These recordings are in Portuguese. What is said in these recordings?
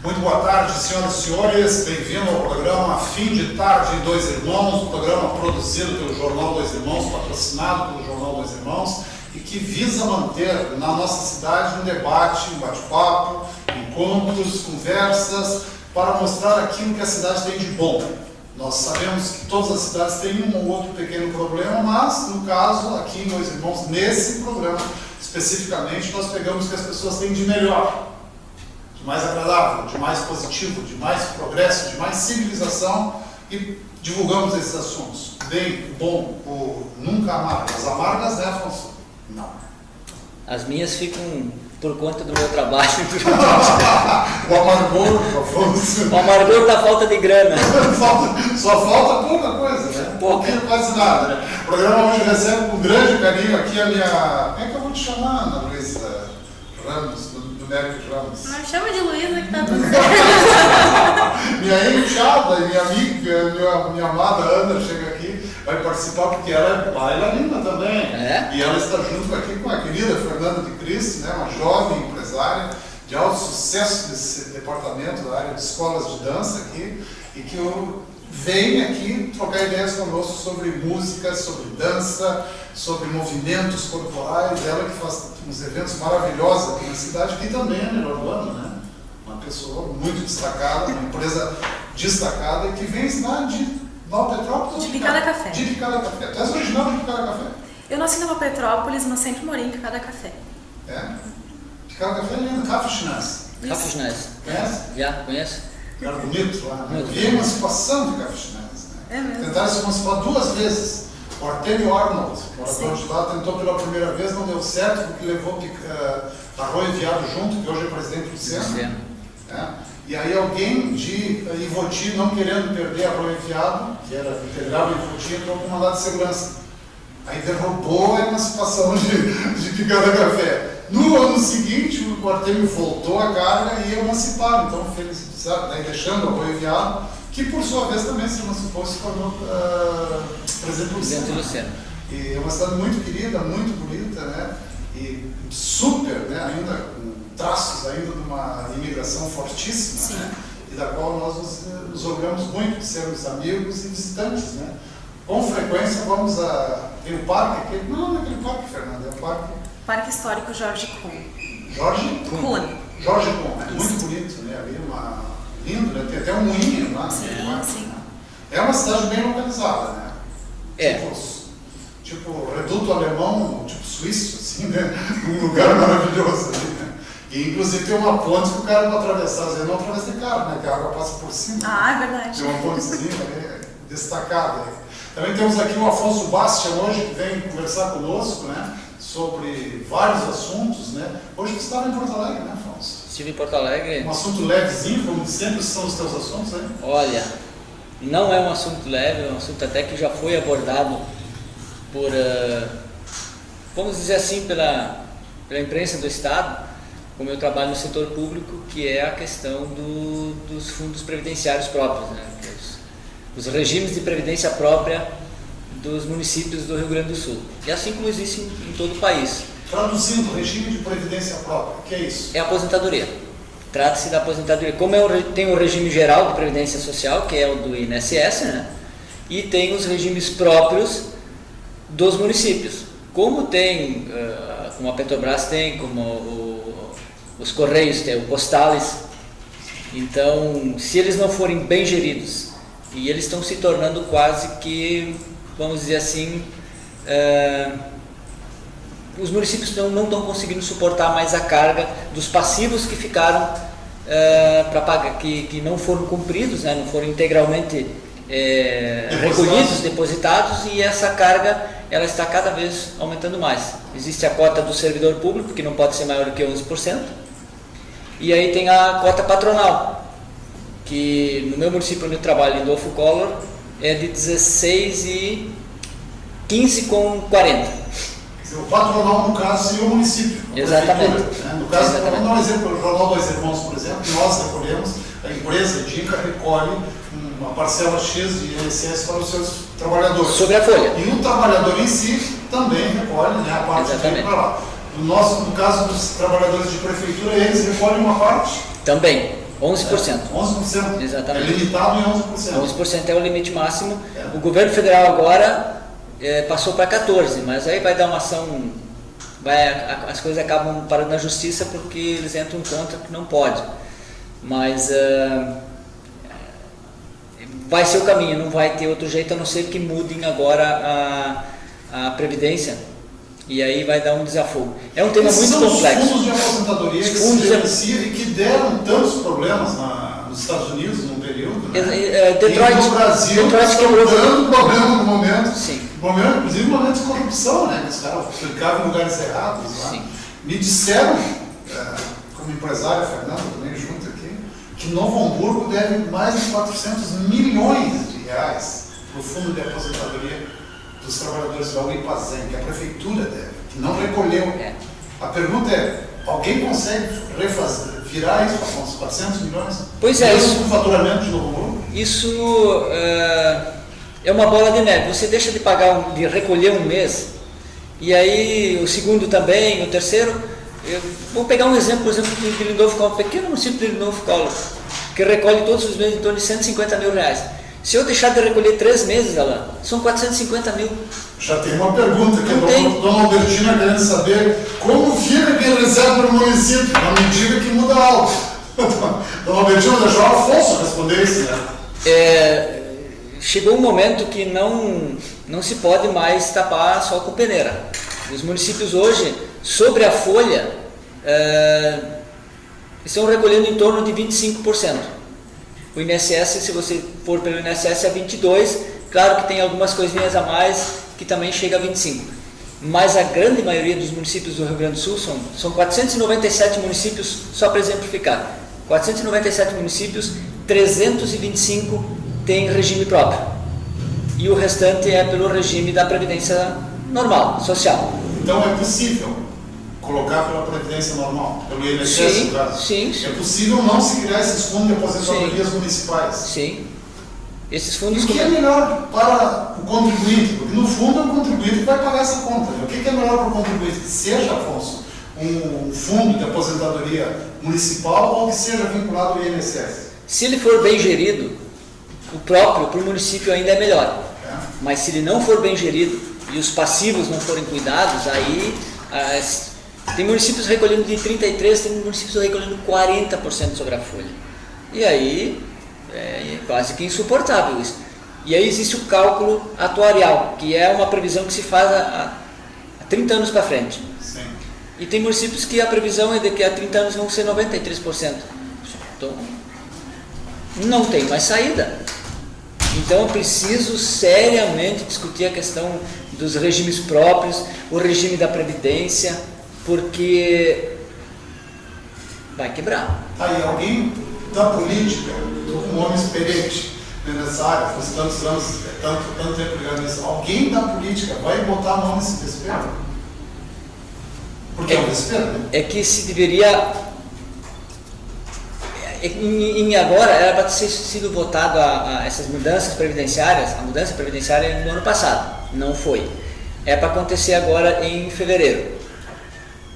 Muito boa tarde, senhoras e senhores. Bem-vindo ao programa Fim de Tarde Dois Irmãos, um programa produzido pelo Jornal Dois Irmãos, patrocinado pelo Jornal Dois Irmãos, e que visa manter na nossa cidade um debate, um bate-papo, encontros, conversas, para mostrar aquilo que a cidade tem de bom. Nós sabemos que todas as cidades têm um ou outro pequeno problema, mas, no caso, aqui em Dois Irmãos, nesse programa, especificamente, nós pegamos o que as pessoas têm de melhor, de mais agradável, de mais positivo, de mais progresso, de mais civilização, e divulgamos esses assuntos. Bem, bom, o nunca amargas. Amargas, né, Afonso? Não. As minhas ficam por conta do meu trabalho. O amargor, Afonso. O amargor da falta de grana. Só falta pouca coisa, né? Pouquinho, quase nada, né? O programa hoje recebe com grande carinho aqui a minha... Como é que eu vou te chamar, Ana Luísa Ramos, do Mérico Ramos? Não chama de Luísa que tá tudo certo. Minha enteada e minha amiga, minha amada Ana chega aqui, vai participar porque ela é bailarina também. É? E ela está junto aqui com a querida Fernanda de Cristo, né, uma jovem empresária de alto sucesso desse departamento da área de escolas de dança aqui, e que vem aqui trocar ideias conosco sobre música, sobre dança, sobre movimentos corporais. Ela que faz uns eventos maravilhosos aqui na cidade, que também é melhor do ano, né? Uma pessoa muito destacada, uma empresa destacada, que vem ensinar de Nova Petrópolis. De Picada Café. De Picada Café. Tu és original de Picada Café? Eu nasci em Nova Petrópolis, mas sempre morei em Picada Café. É? Picada Café é lindo. Cafuchinás. Cafuchinés. Conhece? Já, conhece? Era bonito lá, né? Muito Vi a emancipação de Cafuchinás, né? É mesmo. Tentaram se emancipar duas vezes. O Artemio Arnold, morador de lá, tentou pela primeira vez, não deu certo, porque levou Arroio Viado junto, que hoje é presidente do Sena. Né? E aí alguém de Ivoti, não querendo perder Arroio Viado, que era integrado em Ivoti, entrou com mandado de segurança. Aí derrubou a emancipação de Picada Café. No ano seguinte, o Artemio voltou a carga e emanciparam. Então, daí deixando Arroio Viado, que por sua vez também se emancipou, se tornou presidente do Sena. E é uma cidade muito querida, muito bonita, né? E super, né? Ainda com traços ainda de uma imigração fortíssima, né? E da qual nós nos orgulhamos muito de sermos amigos e visitantes, né? Com frequência vamos tem o parque aqui, não é aquele parque, Fernanda, é o Parque Histórico Jorge Kuhn. Jorge Kuhn. Jorge Kuhn, é muito bonito, né? Ali lindo, né? Tem até um moinho lá. Sim, né? sim. É uma cidade bem localizada, né? É. Tipo reduto alemão, tipo suíço, assim, né? Um lugar maravilhoso ali, né? E inclusive tem uma ponte que o cara para atravessar, às vezes não atravessa de carro, né? Que a água passa por cima. Ah, é verdade. Tem uma pontezinha destacada aí. Também temos aqui o Afonso Bastia hoje, que vem conversar conosco, né? Sobre vários assuntos, né? Hoje você estava em Porto Alegre, né, Afonso? Estive em Porto Alegre. Um assunto levezinho, como sempre são os teus assuntos, né? Olha, não é um assunto leve, é um assunto até que já foi abordado por, vamos dizer assim, pela imprensa do Estado, como eu trabalho no setor público, que é a questão dos fundos previdenciários próprios, né? Os regimes de previdência própria dos municípios do Rio Grande do Sul. E assim como existe em todo o país. Traduzindo, regime de previdência própria, o que é isso? É a aposentadoria. Trata-se da aposentadoria. Como tem o regime geral de previdência social, que é o do INSS, né? E tem os regimes próprios dos municípios. Como tem, como a Petrobras tem, como os Correios tem, o Postales. Então, se eles não forem bem geridos, e eles estão se tornando quase que, vamos dizer assim, os municípios não estão conseguindo suportar mais a carga dos passivos que ficaram para pagar, que não foram cumpridos, né, não foram integralmente recolhidos, depositados, e essa carga ela está cada vez aumentando mais. Existe a cota do servidor público, que não pode ser maior do que 11%, e aí tem a cota patronal, que no meu município onde eu trabalho, em Dolfo Collor, é de 16 e 15,40. O patronal, no caso, seria o município. Exatamente. Né? No caso, vamos dar um exemplo, o Jornal Dois Irmãos, por exemplo, nós recolhemos, a empresa Dica recolhe uma parcela X de INSS para os seus trabalhadores. Sobre a folha. E o trabalhador em si também recolhe, né, a parte dele para lá. No caso dos trabalhadores de prefeitura, eles recolhem uma parte? Também. 11%. 11%. Exatamente. É limitado em 11%. 11% é o limite máximo. É. O governo federal agora passou para 14%, mas aí vai dar uma ação, as coisas acabam parando na justiça porque eles entram contra que não pode. Mas vai ser o caminho, não vai ter outro jeito a não ser que mudem agora a Previdência. E aí vai dar um desafogo. É um tema Esses muito são complexo. Os fundos de aposentadoria que se beneficiam e que deram tantos problemas nos Estados Unidos num período, né? Detroit, e no Brasil Detroit estão quebrou. dando problema no momento. Sim. Problema, inclusive no momento de corrupção, né? Os caras aplicavam em lugares errados lá. Sim. Me disseram, como empresário, Fernando, também junto aqui, que Novo Hamburgo deve mais de 400 milhões de reais para o fundo de aposentadoria dos trabalhadores da UIPAZEM, que a prefeitura deve, que não recolheu. A pergunta é, alguém consegue virar isso, Afonso, 400 milhões? Pois é, isso com o faturamento de Novo Hamburgo? Isso é uma bola de neve. Você deixa de pagar, de recolher um mês, e aí o segundo também, o terceiro. Vou pegar um exemplo, por exemplo, de Lindolfo Collor, um pequeno município de Lindolfo Collor, que recolhe todos os meses em torno de 150 mil reais. Se eu deixar de recolher 3 meses, Alain, são 450 mil. Já tem uma pergunta que Não a tem. dona Albertina querendo saber como fica quem recebe no município, na medida que muda algo. Dona Albertina deixou o Afonso responder isso, né? Chegou um momento que não se pode mais tapar só com peneira. Os municípios hoje, sobre a folha, estão recolhendo em torno de 25%. O INSS, se você for pelo INSS, é 22%, claro que tem algumas coisinhas a mais que também chega a 25%. Mas a grande maioria dos municípios do Rio Grande do Sul são 497 municípios, só para exemplificar. 497 municípios, 325 têm regime próprio. E o restante é pelo regime da Previdência normal, social. Então é possível colocar pela Previdência normal, pelo INSS, Sim, no caso. sim. É possível não se criar esses fundos de aposentadorias municipais. Sim. Esses E fundos... o que é melhor para o contribuinte? Porque no fundo é o contribuinte que vai pagar essa conta. Né? O que é melhor para o contribuinte? Que seja, Afonso, um fundo de aposentadoria municipal ou que seja vinculado ao INSS? Se ele for bem gerido, o próprio para o município ainda é melhor. Mas se ele não for bem gerido e os passivos não forem cuidados, aí tem municípios recolhendo de 33%, tem municípios recolhendo 40% sobre a folha. E aí é quase que insuportável isso. E aí existe o cálculo atuarial, que é uma previsão que se faz há 30 anos para frente. Sim. E tem municípios que a previsão é de que há 30 anos vão ser 93%. Então, não tem mais saída. Então eu preciso seriamente discutir a questão dos regimes próprios, o regime da Previdência, porque vai quebrar. Aí alguém da política, um homem experiente nessa área, faz tantos anos, tanto tempo ligado nisso, alguém da política vai botar a mão nesse desespero? Porque é um desespero, né? É que se deveria... Agora era para ter sido votado essas mudanças previdenciárias, a mudança previdenciária no ano passado, não foi. É para acontecer agora em fevereiro.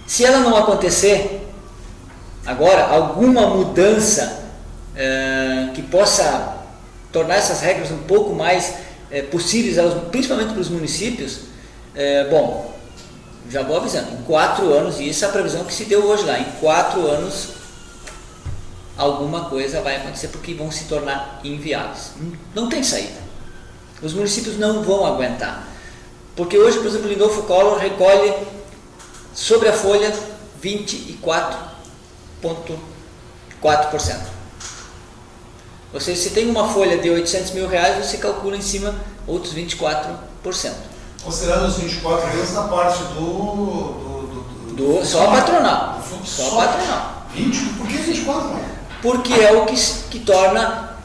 Se ela não acontecer agora, alguma mudança que possa tornar essas regras um pouco mais possíveis, principalmente para os municípios, bom, já vou avisando, em 4 anos, e isso é a previsão que se deu hoje lá, em 4 anos alguma coisa vai acontecer porque vão se tornar inviáveis. Não tem saída. Os municípios não vão aguentar. Porque hoje, por exemplo, Lindolfo Collor recolhe sobre a folha 24,4%. Ou seja, se tem uma folha de 800 mil reais, você calcula em cima outros 24%. Considerando os 24 euros na parte só a patronal. Só a patronal. 20? Por que 24? Não? Porque é o que torna,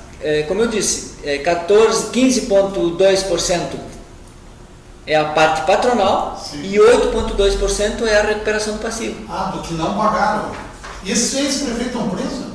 como eu disse, 15,2% é a parte patronal. Sim. E 8,2% é a recuperação do passivo. Ah, do que não pagaram. E esses ex-prefeitos estão presos?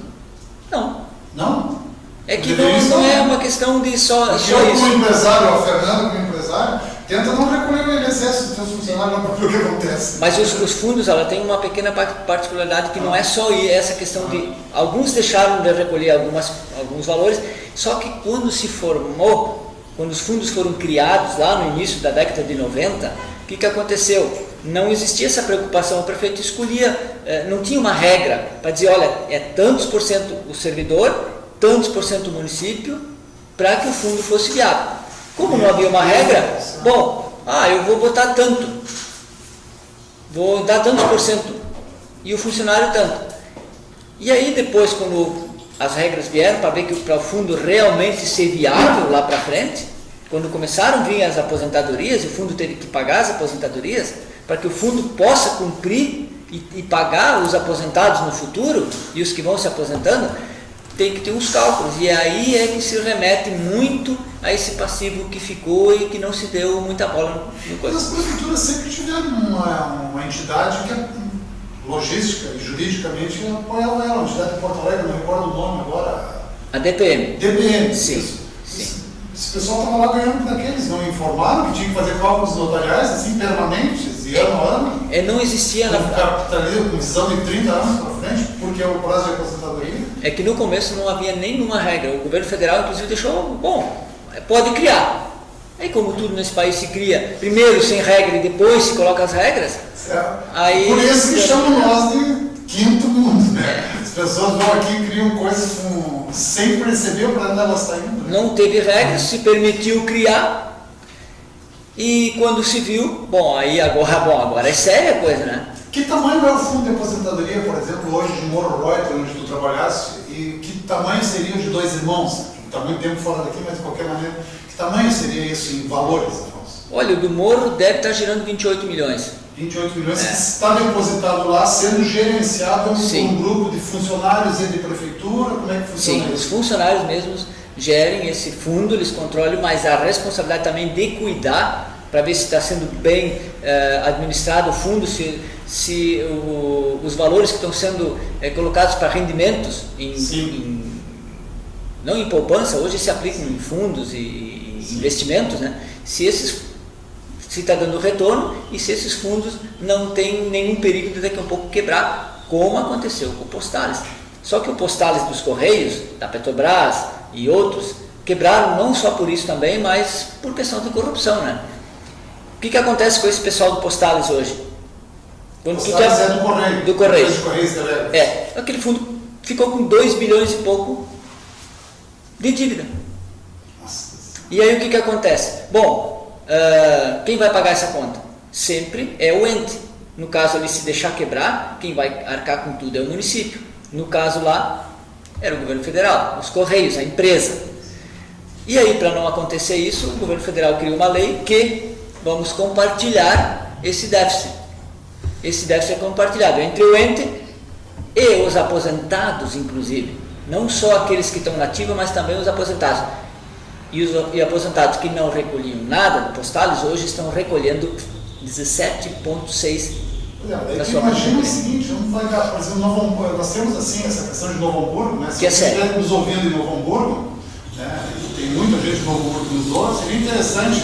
Não. Não? É que não é uma questão de só eu, isso. Como empresário, o Fernando como empresário, Tenta não recolher o INSS dos seus funcionários, não, para ver o que acontece. Mas os fundos, ela tem uma pequena particularidade que não é só essa questão de... Alguns deixaram de recolher alguns valores, só que quando se formou, quando os fundos foram criados lá no início da década de 90, o que aconteceu? Não existia essa preocupação, o prefeito escolhia, não tinha uma regra para dizer, olha, é tantos por cento o servidor, tantos por cento o município, para que o fundo fosse viável. Como não havia uma regra, bom, eu vou botar tanto, vou dar tantos por cento, e o funcionário tanto. E aí depois, quando as regras vieram para ver que para o fundo realmente ser viável lá para frente, quando começaram a vir as aposentadorias, o fundo teve que pagar as aposentadorias, para que o fundo possa cumprir e pagar os aposentados no futuro, e os que vão se aposentando, tem que ter uns cálculos, e aí é que se remete muito a esse passivo que ficou e que não se deu muita bola no coisa. Mas as prefeituras sempre tiveram uma entidade que logística e juridicamente apoiava ela, a entidade de Porto Alegre, não recordo o nome agora. A DPM. DPM, sim. Sim. Esse pessoal estava lá ganhando daqueles, não informaram que tinha que fazer cálculos notariais assim permanentes, e ano a ano. Não existia com capitalismo, com visão de 30 anos para frente, porque é o prazo de aposentadoria. É que no começo não havia nenhuma regra. O governo federal, inclusive, deixou, bom, pode criar. Aí, como tudo nesse país se cria, primeiro sem regra e depois se coloca as regras. Aí, por isso que chamam nós de quinto mundo, né? As pessoas vão aqui e criam coisas sem perceber para onde elas estão indo. Não teve regras, se permitiu criar, e quando se viu, agora é séria a coisa, né? Que tamanho é o fundo de aposentadoria, por exemplo, hoje de Morro Reuter, onde tu trabalhaste, e que tamanho seria o de Dois Irmãos? Está muito tempo fora daqui, mas de qualquer maneira, que tamanho seria isso em valores, Afonso? Olha, o do Morro deve estar girando 28 milhões. 28 milhões que está depositado lá, sendo gerenciado por um grupo de funcionários e de prefeitura, como é que funciona isso? Sim, os funcionários mesmos gerem esse fundo, eles controlam, mas a responsabilidade também de cuidar, para ver se está sendo bem administrado o fundo, se os valores que estão sendo colocados para rendimentos, não em poupança, hoje se aplicam em fundos e investimentos, né? Se está dando retorno e se esses fundos não têm nenhum perigo de daqui a um pouco quebrar, como aconteceu com o Postales. Só que o Postales dos Correios, da Petrobras e outros, quebraram não só por isso também, mas por questão de corrupção, né? O que acontece com esse pessoal do Postales hoje? Postales é do Correio. Do Correio. Aquele fundo ficou com 2 bilhões e pouco de dívida. Nossa. E aí o que acontece? Bom, quem vai pagar essa conta? Sempre é o ente. No caso ali, se deixar quebrar, quem vai arcar com tudo é o município. No caso lá, era o governo federal, os Correios, a empresa. E aí, para não acontecer isso, o governo federal criou uma lei que vamos compartilhar esse déficit. Esse déficit é compartilhado entre o ente e os aposentados, inclusive. Não só aqueles que estão na ativa, mas também os aposentados. E aposentados que não recolhiam nada do Postales, hoje estão recolhendo 17,6%. Imagina o seguinte, não vai dar, por exemplo, nós temos assim essa questão de Novo Hamburgo, né? Se você estiver nos ouvindo em Novo Hamburgo, né? Tem muita gente de Novo Hamburgo nos ouve, seria interessante,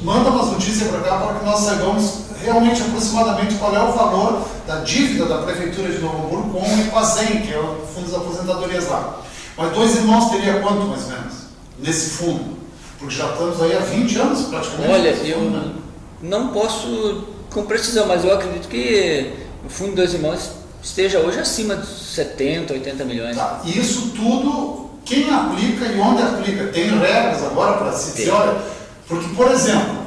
manda umas notícias para cá para que nós saibamos realmente aproximadamente qual é o valor da dívida da Prefeitura de Novo Hamburgo com o IPAZEM, que é o Fundo das Aposentadorias lá. Mas Dois Irmãos teria quanto mais ou menos nesse fundo? Porque já estamos aí há 20 anos praticamente. Olha, eu não posso com precisão, mas eu acredito que o Fundo Dois Irmãos esteja hoje acima de 70, 80 milhões. Tá. E isso tudo, quem aplica e onde aplica? Tem regras agora para se dizer, olha, porque, por exemplo,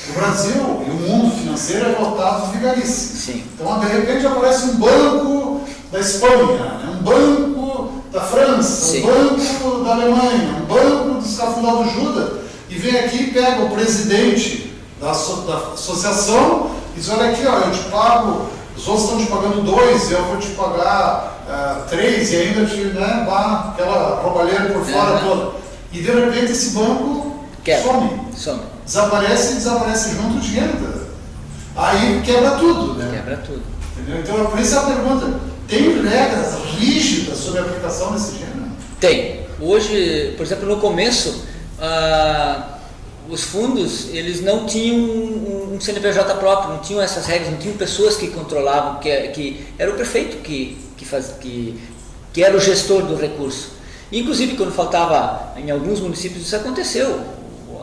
o Brasil e o mundo financeiro é lotado de vigarice. Sim. Então, de repente, aparece um banco da Espanha, né? Um banco da França, Sim. Um banco da Alemanha, um banco do Escafundal do Juda, e vem aqui e pega o presidente da associação e diz, olha aqui, ó, eu te pago, os outros estão te pagando 2, eu vou te pagar 3, e ainda te, né, dá aquela roubalheira por fora toda. E de repente esse banco some. Desaparece junto o dinheiro. Aí quebra tudo, né? Quebra tudo. Entendeu? Então, por isso a pergunta, tem regras rígidas sobre a aplicação desse gênero? Tem. Hoje, por exemplo, no começo, os fundos, eles não tinham um CNPJ próprio, não tinham essas regras, não tinham pessoas que controlavam, que era o prefeito que era o gestor do recurso. Inclusive, quando faltava, em alguns municípios isso aconteceu,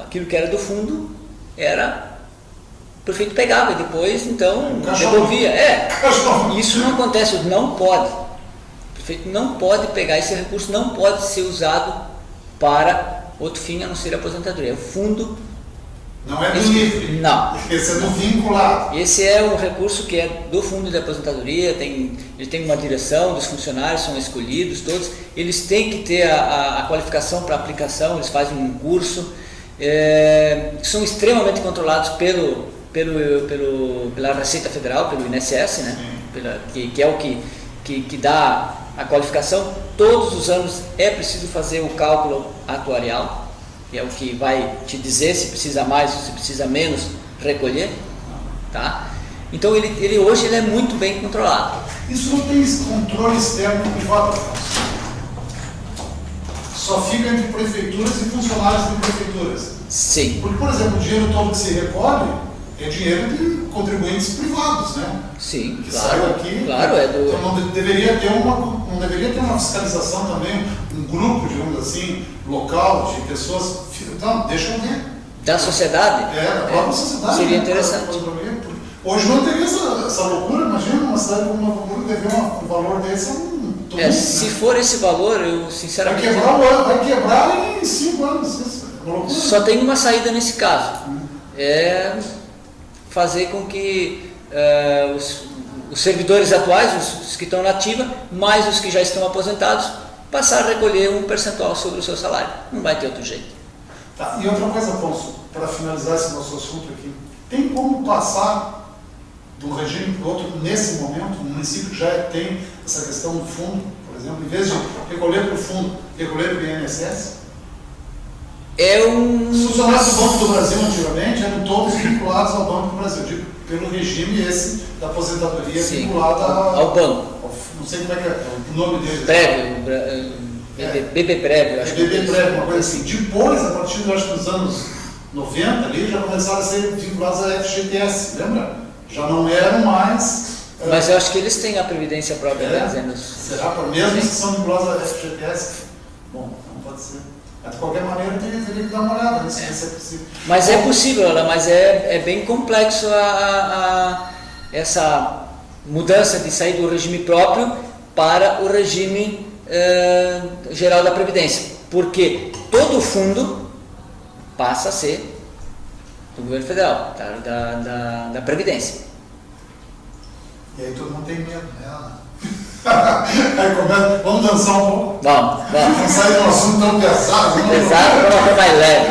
aquilo que era do fundo, o prefeito pegava e depois, então, devolvia. Isso não acontece, não pode. O prefeito não pode pegar esse recurso, não pode ser usado para outro fim a não ser a aposentadoria. O fundo... Não é do livre. Não. Esse é do vinculado. Esse é um recurso que é do fundo de aposentadoria, ele tem uma direção, dos funcionários são escolhidos, todos. Eles têm que ter a qualificação para aplicação, eles fazem um curso, são extremamente controlados pela Receita Federal, pelo INSS, né? Que é o que dá a qualificação. Todos os anos é preciso fazer o cálculo atuarial, que é o que vai te dizer se precisa mais ou se precisa menos recolher, tá? Então hoje ele é muito bem controlado. Isso não tem controle externo privado, só fica entre prefeituras e funcionários de prefeituras. Sim. Porque, por exemplo, o dinheiro todo que se recolhe é dinheiro de contribuintes privados, né? Sim, que claro. Saiu aqui. Claro, Então não deveria ter uma fiscalização também, um grupo, digamos assim, local de pessoas. Então, deixa eu ver. Da sociedade? Da própria sociedade. Seria né? interessante. Hoje não teria essa loucura, imagina uma cidade como Novo Hamburgo dever um valor desse a um tumulto, se for esse valor, eu sinceramente... Vai quebrar em 5 anos, isso é uma loucura. Só tem uma saída nesse caso, é fazer com que os servidores atuais, os que estão na ativa, mais os que já estão aposentados, passar a recolher um percentual sobre o seu salário. Não vai ter outro jeito. Tá, e outra coisa, Afonso, para finalizar esse nosso assunto aqui, tem como passar de um regime para o outro nesse momento? O município já tem essa questão do fundo, por exemplo, em vez de recolher para o fundo, recolher para o INSS? Os funcionários do Banco do Brasil antigamente eram todos vinculados ao Banco do Brasil, digo, pelo regime esse da aposentadoria. Sim, vinculada ao banco. Não sei como é que é o nome dele. Prévio, BB Prévio, acho que BB Prévio, uma coisa assim. Depois, a partir dos anos 90 ali, já começaram a ser vinculados à FGTS, lembra? Já não eram mais... Mas eu acho que eles têm a previdência própria, né? Dizendo... Será que mesmo que são vinculados à FGTS? Bom, não pode ser. Mas de qualquer maneira teria que dar uma olhada nisso, se é possível. Mas é possível, mas é bem complexo essa mudança de sair do regime próprio para o regime geral da Previdência. Porque todo o fundo passa a ser do governo federal, da Previdência. E aí todo mundo tem medo, né? Aí começa, vamos dançar um pouco? Vamos sair de um assunto tão pesado. Vamos ser mais leve.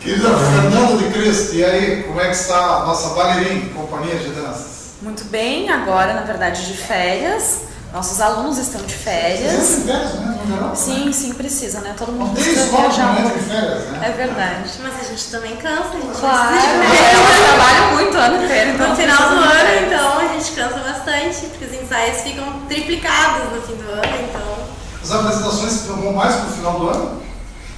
Querida Fernanda de Cristo, e aí, como é que está a nossa bailarina, companhia de danças? Muito bem, agora na verdade de férias. Nossos alunos estão de férias. Vocês têm férias, né? No geral, sim, né? sim, precisa, né? Todo mundo não tem precisa escola viajar que não entra em férias, né? É verdade. Mas a gente também cansa, a gente Claro, precisa de férias. elas trabalham muito o ano inteiro. Então No final do precisa de ano, férias. então, a gente cansa bastante, porque os ensaios ficam triplicados no fim do ano, então... As apresentações vão mais para o final do ano?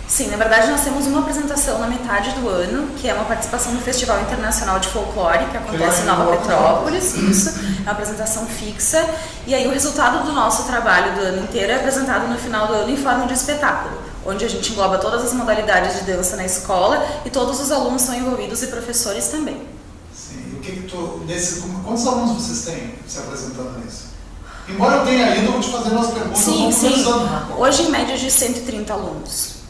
Sim, na verdade nós temos uma apresentação na metade do ano, que é uma participação no Festival Internacional de Folclore, que acontece em Nova Petrópolis, isso, é uma apresentação fixa, e aí o resultado do nosso trabalho do ano inteiro é apresentado no final do ano em forma de espetáculo, onde a gente engloba todas as modalidades de dança na escola e todos os alunos são envolvidos e professores também. Sim, e quantos alunos vocês têm se apresentando nisso? Embora eu tenha ido, eu vou te fazer umas perguntas. Sim. Hoje em média de 130 alunos.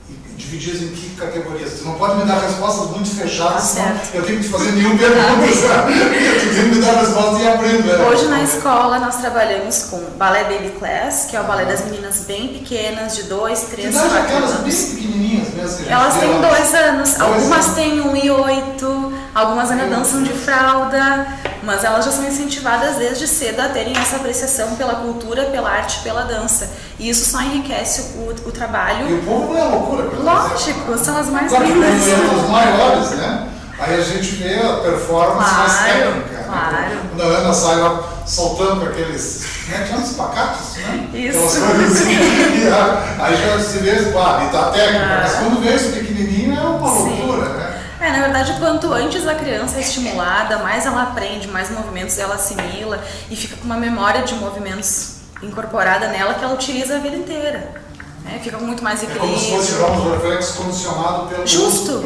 E divididos em que categorias? Você não pode me dar respostas muito fechadas, senão eu tenho que te fazer mil perguntas. Tu tem que me dar respostas e abrindo. Hoje na escola nós trabalhamos com balé baby class, que é o balé das meninas bem pequenas, de 2, 3, 4 aquelas anos. bem pequenininhas mesmo que a gente Elas têm vê lá. 2 anos, algumas anos. têm 1 e 8, algumas ainda dançam de fralda, mas elas já são incentivadas desde cedo a terem essa apreciação pela cultura, pela arte, pela dança. E isso só enriquece o trabalho. E o povo não é loucura. Lógico, são as mais Claro que lindas. os maiores, né? Aí a gente vê a performance mais técnica. Claro. Quando a Ana sai lá soltando com aqueles, né, tinha uns pacatos, né? Isso. Aquelas coisas assim, e aí já se vê, pá, e tá técnica, mas quando vê isso pequenininho é uma loucura, né? Na verdade, quanto antes a criança é estimulada, mais ela aprende, mais movimentos ela assimila e fica com uma memória de movimentos incorporada nela que ela utiliza a vida inteira. Fica com muito mais equilíbrio. É como se fosse um reflexo condicionado pelo Justo,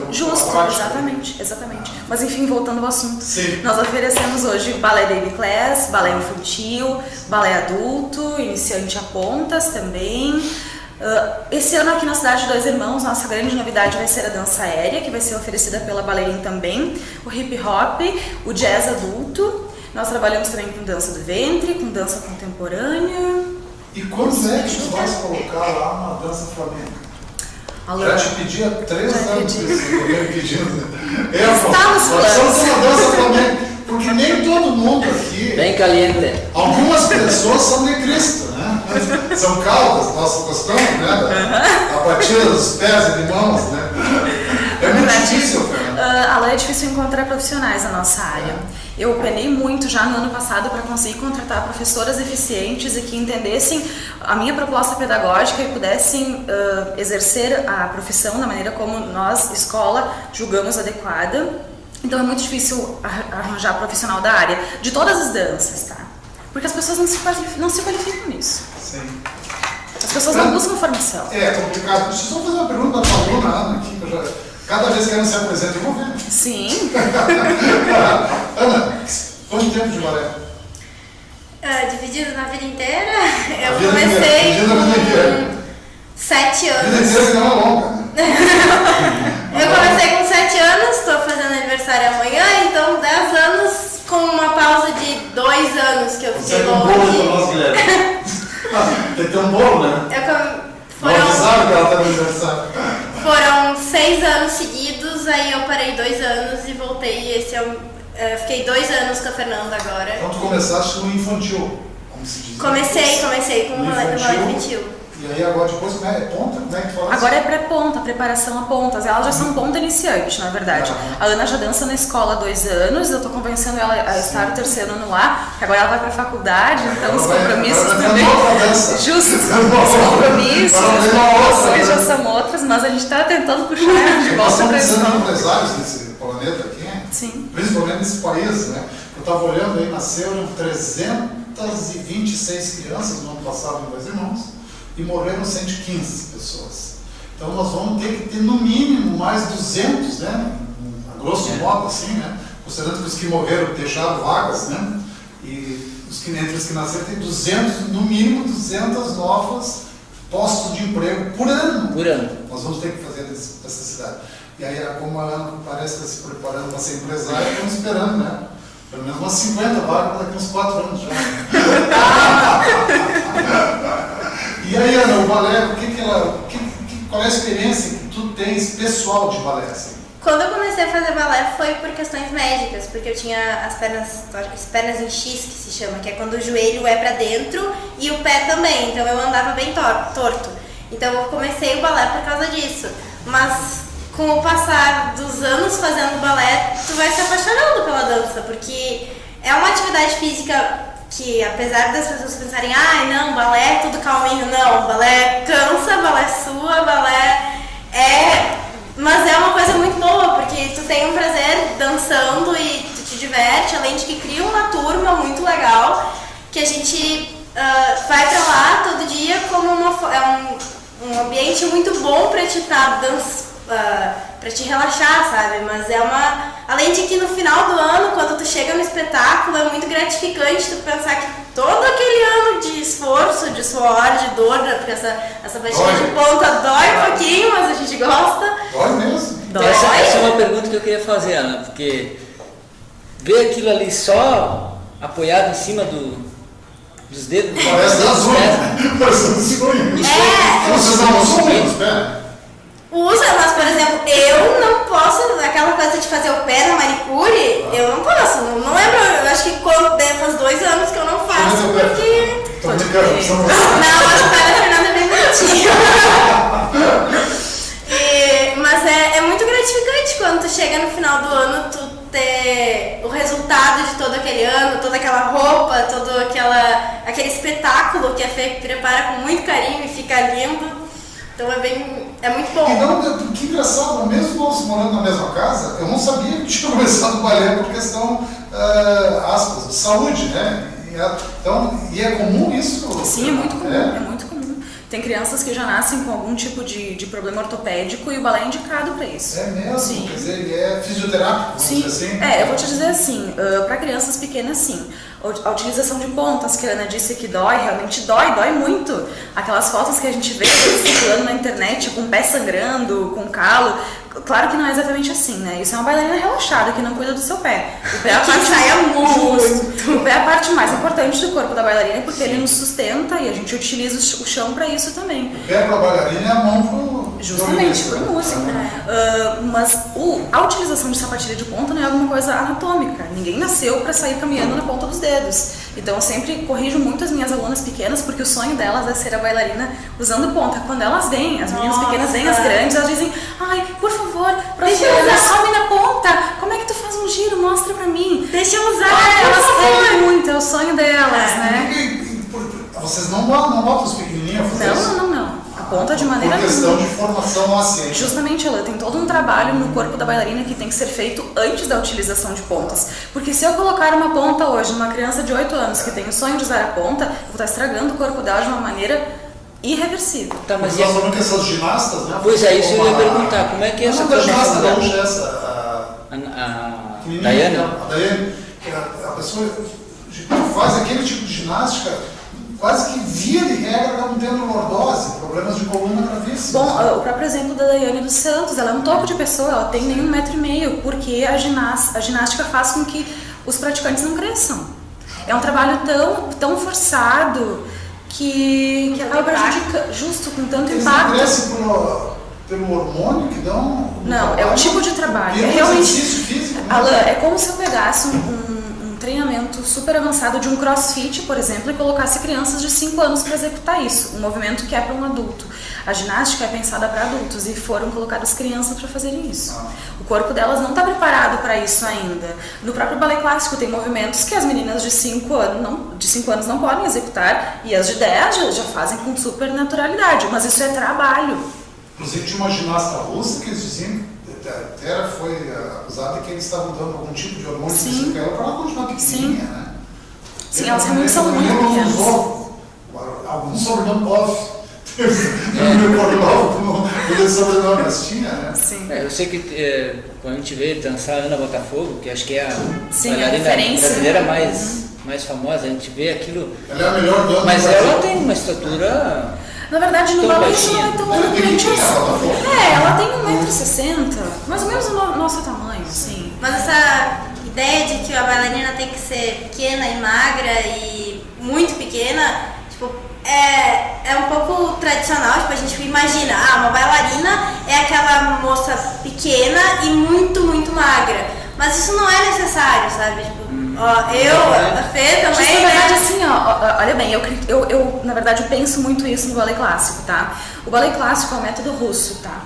prática. exatamente. Mas enfim, voltando ao assunto. Sim. Nós oferecemos hoje balé baby class, balé infantil, balé adulto, iniciante a pontas também. Esse ano aqui na cidade de Dois Irmãos, nossa grande novidade vai ser a dança aérea, que vai ser oferecida pela Balerin também, o hip hop, o jazz adulto. Nós trabalhamos também com dança do ventre, com dança contemporânea. E quando é que tu vais colocar lá uma dança flamenca? Já te pedi há 3 anos isso, eu venho pedindo. Está nos nós precisamos ter uma dança flamenca, porque nem todo mundo aqui... Bem caliente. Algumas pessoas são de Cristo, né? São caldas, nós gostamos, né? A batida dos pés e de mãos, né? É muito difícil, Fernanda. Alain, é difícil encontrar profissionais na nossa área. Eu penei muito já no ano passado para conseguir contratar professoras eficientes e que entendessem a minha proposta pedagógica e pudessem exercer a profissão da maneira como nós, escola, julgamos adequada. Então é muito difícil arranjar profissional da área, de todas as danças, tá? Porque as pessoas não se qualificam nisso. Sim. As pessoas não buscam formação. É complicado. Deixa eu só fazer uma pergunta para a aluna Ana aqui, que eu já... Cada vez que ela se apresenta, eu vou ver. Sim. Ana, quanto tempo de balé? Dividido na vida inteira, A eu vida comecei inteira, a vida inteira. com 7 A vida anos. inteira que não é longa, né? Eu comecei com 7 anos, estou fazendo aniversário amanhã, então 10 anos com uma pausa de 2 anos que eu Você fiquei é um bolo para longe. nós, Guilherme. Tem que ter um bolo, né? Não sabe que ela está no aniversário. Foram 6 anos seguidos, aí eu parei 2 anos e voltei. Fiquei 2 anos com a Fernanda agora. Então tu começaste no infantil, como se diz. Comecei com o balé infantil. E aí agora depois como é ponta? Como é que tu fala? Agora é pré-ponta, preparação a pontas. Elas já são ponta iniciante, na verdade. A Ana já dança na escola há 2 anos, eu tô convencendo ela a estar o 3º ano lá, que agora ela vai pra faculdade, então os compromissos também. Justo, os compromissos, as coisas já são outras, mas a gente tá tentando puxar ela de Nós volta pra estamos sendo escola. empresários desse planeta aqui, Sim. principalmente nesse país, né? Eu estava olhando aí, nasceram 326 crianças no ano passado em Dois Irmãos e morreram 115 pessoas. Então nós vamos ter que ter no mínimo mais 200, né? A grosso modo assim, né? Considerando que os que morreram deixaram vagas, né? E entre os que nasceram tem 200, no mínimo 200 novos postos de emprego por ano. Por ano. Nós vamos ter que fazer dessa cidade. E aí, como a Ana parece que está se preparando para ser empresária, estamos esperando, né? Pelo menos umas 50 vagas daqui uns 4 anos já. E aí, Ana, o balé, qual é a experiência que tu tens pessoal de balé? Assim? Quando eu comecei a fazer balé foi por questões médicas, porque eu tinha as pernas em X, que se chama, que é quando o joelho é pra dentro e o pé também, então eu andava bem torto. Então eu comecei o balé por causa disso. Mas com o passar dos anos fazendo balé, tu vai se apaixonando pela dança, porque é uma atividade física que, apesar das pessoas pensarem, não, balé é tudo calminho, não, balé cansa, balé sua, balé mas é uma coisa muito boa, porque tu tem um prazer dançando e tu te diverte, além de que cria uma turma muito legal, que a gente vai pra lá todo dia como um ambiente muito bom pra te estar pra te relaxar, sabe? Mas além de que no final do ano, quando tu chega no espetáculo, é muito gratificante tu pensar que todo aquele ano de esforço, de suor, de dor, porque essa batida de ponta dói um pouquinho, mas a gente gosta. Dói mesmo. Essa é uma pergunta que eu queria fazer, Ana, porque ver aquilo ali só apoiado em cima dos dedos. Parece das unhas. Parece das unhas. Vocês não usam unhas, pé? Usa, mas por exemplo, eu não posso, aquela coisa de fazer o pé na manicure, eu não posso, não lembro, eu acho que faz 2 anos que eu não faço, porque... Tô brincando, Não, mas o pé da Fernanda é bem bonitinho. Mas é muito gratificante quando tu chega no final do ano, tu ter o resultado de todo aquele ano, toda aquela roupa, todo aquele espetáculo que a Fê prepara com muito carinho e fica lindo. Então é muito bom. Então, que engraçado, mesmo nós morando na mesma casa, eu não sabia que tinha começado o balé por questão, aspas, de saúde, né? Então, e é comum isso? Sim, é muito comum, é muito comum. Tem crianças que já nascem com algum tipo de problema ortopédico e o balé é indicado para isso. É mesmo? Sim. Quer dizer, ele é fisioterápico, vamos Sim. dizer assim? Eu vou te dizer assim, para crianças pequenas, sim. A utilização de pontas, que a Ana disse que dói, realmente dói muito. Aquelas fotos que a gente vê circulando na internet com o pé sangrando, com calo. Claro que não é exatamente assim, né? Isso é uma bailarina relaxada que não cuida do seu pé. O pé é a parte O pé é a parte mais importante do corpo da bailarina porque ele nos sustenta e a gente utiliza o chão para isso também. O pé para a bailarina é a mão para o Justamente, para o músico. Mas a utilização de sapatilha de ponta não é alguma coisa anatômica. Ninguém nasceu para sair caminhando na ponta dos dedos. Então eu sempre corrijo muito as minhas alunas pequenas porque o sonho delas é ser a bailarina usando ponta. Quando elas vêm, as meninas pequenas vêm, as grandes, elas dizem: ai, por favor, professora, sobe na ponta. Como é que tu faz um giro? Mostra pra mim. Deixa eu usar. Elas querem muito, é o sonho delas, né? Vocês não botam os pequenininhos a fazer isso? Não. A ponta de maneira por questão de formação ciência. Justamente, ela tem todo um trabalho no corpo da bailarina que tem que ser feito antes da utilização de pontas. Porque se eu colocar uma ponta hoje numa criança de 8 anos que tem o sonho de usar a ponta, eu vou estar estragando o corpo dela de uma maneira irreversível. Tá, mas nós falamos que essas ginastas, né? Pois é, isso eu ia perguntar, como é que é essa ginasta formação gaúcha dela? A Daiane? A Daiane, a pessoa que faz aquele tipo de ginástica, quase que via de regra acabam tendo lordose, problemas de coluna gravíssimos. Bom, o próprio exemplo da Daiane dos Santos, ela é um topo de pessoa, ela tem nem 1,5 metro, porque a ginástica faz com que os praticantes não cresçam. É um trabalho tão forçado que acaba prejudicando, justo com tanto impacto. Eles crescem pelo hormônio que dão? Não, é o tipo de trabalho. É realmente exercício físico. Alan, é como se eu pegasse um treinamento super avançado de um crossfit, por exemplo, e colocasse crianças de 5 anos para executar isso, um movimento que é para um adulto. A ginástica é pensada para adultos e foram colocadas crianças para fazerem isso. O corpo delas não está preparado para isso ainda. No próprio balé clássico tem movimentos que as meninas de 5 anos não podem executar e as de 10 já fazem com super naturalidade, mas isso é trabalho. Inclusive tinha uma ginasta russa que eles diziam, até foi acusada que eles estavam dando algum tipo de hormônio para ela para ela continuar pequenininha, né? Sim, elas realmente são muito pequenas. Alguns sobrenome off. Não me recordo o sobrenome, mas tinha, né? Sim. Eu sei que quando a gente vê dançar a Ana Botafogo, que acho que é a bailarina brasileira mais famosa, a gente vê aquilo. Ela é a melhor dona. Mas ela tem uma estatura. Na verdade, no balé isso não é tão frequente assim. Ela tem 1,60 m, mais ou menos o nosso tamanho, sim. Mas essa ideia de que a bailarina tem que ser pequena e magra e muito pequena, tipo, é um pouco tradicional. Tipo, a gente imagina, uma bailarina é aquela moça pequena e muito, muito magra. Mas isso não é necessário, sabe? Tipo, a Fê também, na verdade, assim, olha bem, eu na verdade eu penso muito isso no balé clássico, tá? O balé clássico é o método russo, tá?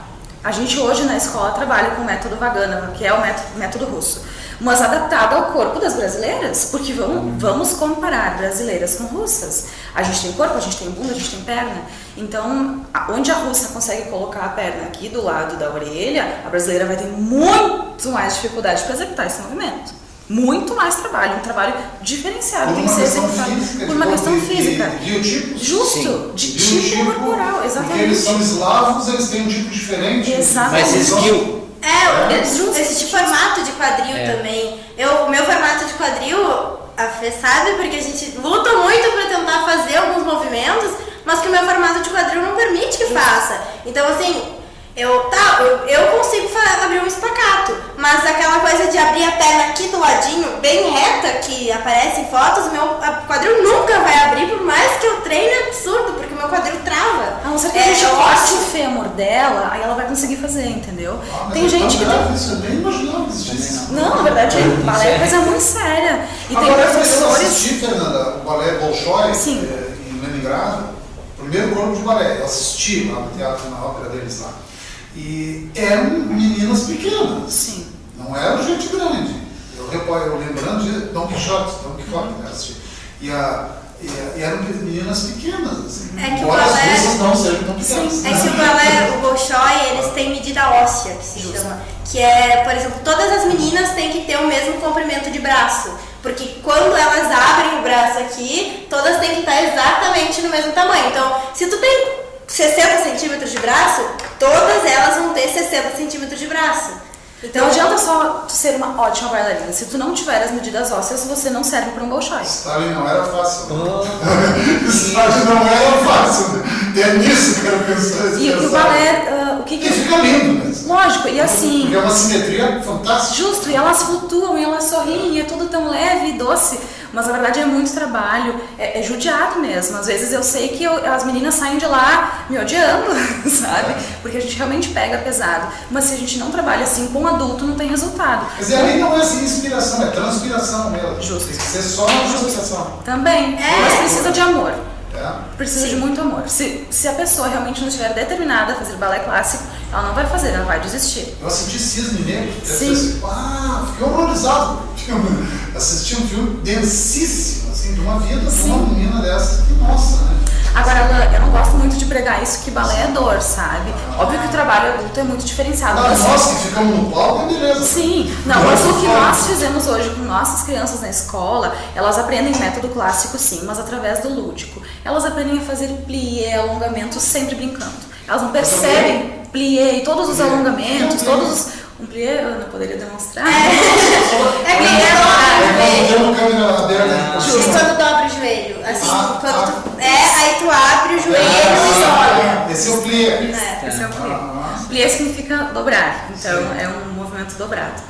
A gente hoje na escola trabalha com o método Vaganova, que é o método russo, mas adaptado ao corpo das brasileiras, porque vamos comparar brasileiras com russas. A gente tem corpo, a gente tem bunda, a gente tem perna. Então, onde a russa consegue colocar a perna aqui do lado da orelha, a brasileira vai ter muito mais dificuldade para executar esse movimento. Muito mais trabalho, um trabalho diferenciado, tem que ser executado por uma questão física. Biotipos? Justo, de tipo corporal, exatamente. Porque eles são eslavos, eles têm um tipo diferente. Exatamente. Mas skill. Existe formato de quadril também. O meu formato de quadril, a Fê sabe, porque a gente luta muito para tentar fazer alguns movimentos, mas que o meu formato de quadril não permite que faça. Então, assim, eu consigo abrir um espacato, mas aquela coisa de abrir a perna aqui do ladinho, bem reta, que aparece em fotos, o meu quadril nunca vai abrir, por mais que eu treine, é absurdo, porque o meu quadril trava. A não ser que a gente corte o fêmur dela, aí ela vai conseguir fazer, entendeu? Tem gente que tem... Isso, eu nem imaginava que existisse. Não, na verdade, o balé é uma coisa muito séria. E agora, tem professores... Eu assisti, Fernanda, o balé Bolshoi, em Leningrado, o primeiro corpo de balé. Eu assisti lá no teatro, na ópera deles lá. E eram meninas pequenas. Sim. Não era gente grande. Eu lembrando de Don Quixote, né, assisti. E eram meninas pequenas, assim. É que embora o balé, as russas não sejam tão pequenas. sim, é que o balé, o Bolshoi, eles têm medida óssea, que se chama. Que é, por exemplo, todas as meninas têm que ter o mesmo comprimento de braço. Porque quando elas abrem o braço aqui, todas têm que estar exatamente no mesmo tamanho. Então, se tu tem 60 centímetros de braço, todas elas vão ter 60 centímetros de braço. Então, Não adianta só tu ser uma ótima bailarina. Se tu não tiver as medidas ósseas, você não serve para um Bolshoi. Stalin não era fácil. Stalin não era fácil. É nisso que eu quero pensar. E o balé, o que E fica lindo, né? Lógico, e assim... Porque é uma simetria fantástica. Justo, e elas flutuam, e elas sorriem, e é tudo tão leve e doce. Mas na verdade é muito trabalho, é judiado mesmo. Às vezes eu sei que as meninas saem de lá me odiando, sabe? Porque a gente realmente pega pesado. Mas se a gente não trabalha assim com adulto, não tem resultado. Mas ali não é assim inspiração, é transpiração mesmo. Justo. Tem que ser só uma transpiração. Também, mas precisa de amor. Precisa Sim. de muito amor. Se a pessoa realmente não estiver determinada a fazer balé clássico, ela não vai fazer, ela vai desistir. Eu assisti Cisne Negro. Sim. Fiquei horrorizado. Assisti um filme densíssimo, assim, de uma vida de uma menina dessa. Que nossa, né? Agora, Alan, eu não gosto muito de pregar isso, que balé é dor, sabe? Óbvio que o trabalho adulto é muito diferenciado. Ah, mas- nós que ficamos no palco, é beleza. Sim, não, mas o que nós fizemos hoje com nossas crianças na escola, elas aprendem método clássico sim, mas através do lúdico. Elas aprendem a fazer plié, alongamento, sempre brincando. Elas não percebem plié e todos os alongamentos, todos os... Um plié, Ana, poderia demonstrar? É que é Quando tem uma câmera aberta. justo quando dobra o joelho. Assim, quando tu, aí tu abre o joelho e olha. Esse é o plié. Esse é o plié. Plié significa dobrar, então é um movimento dobrado.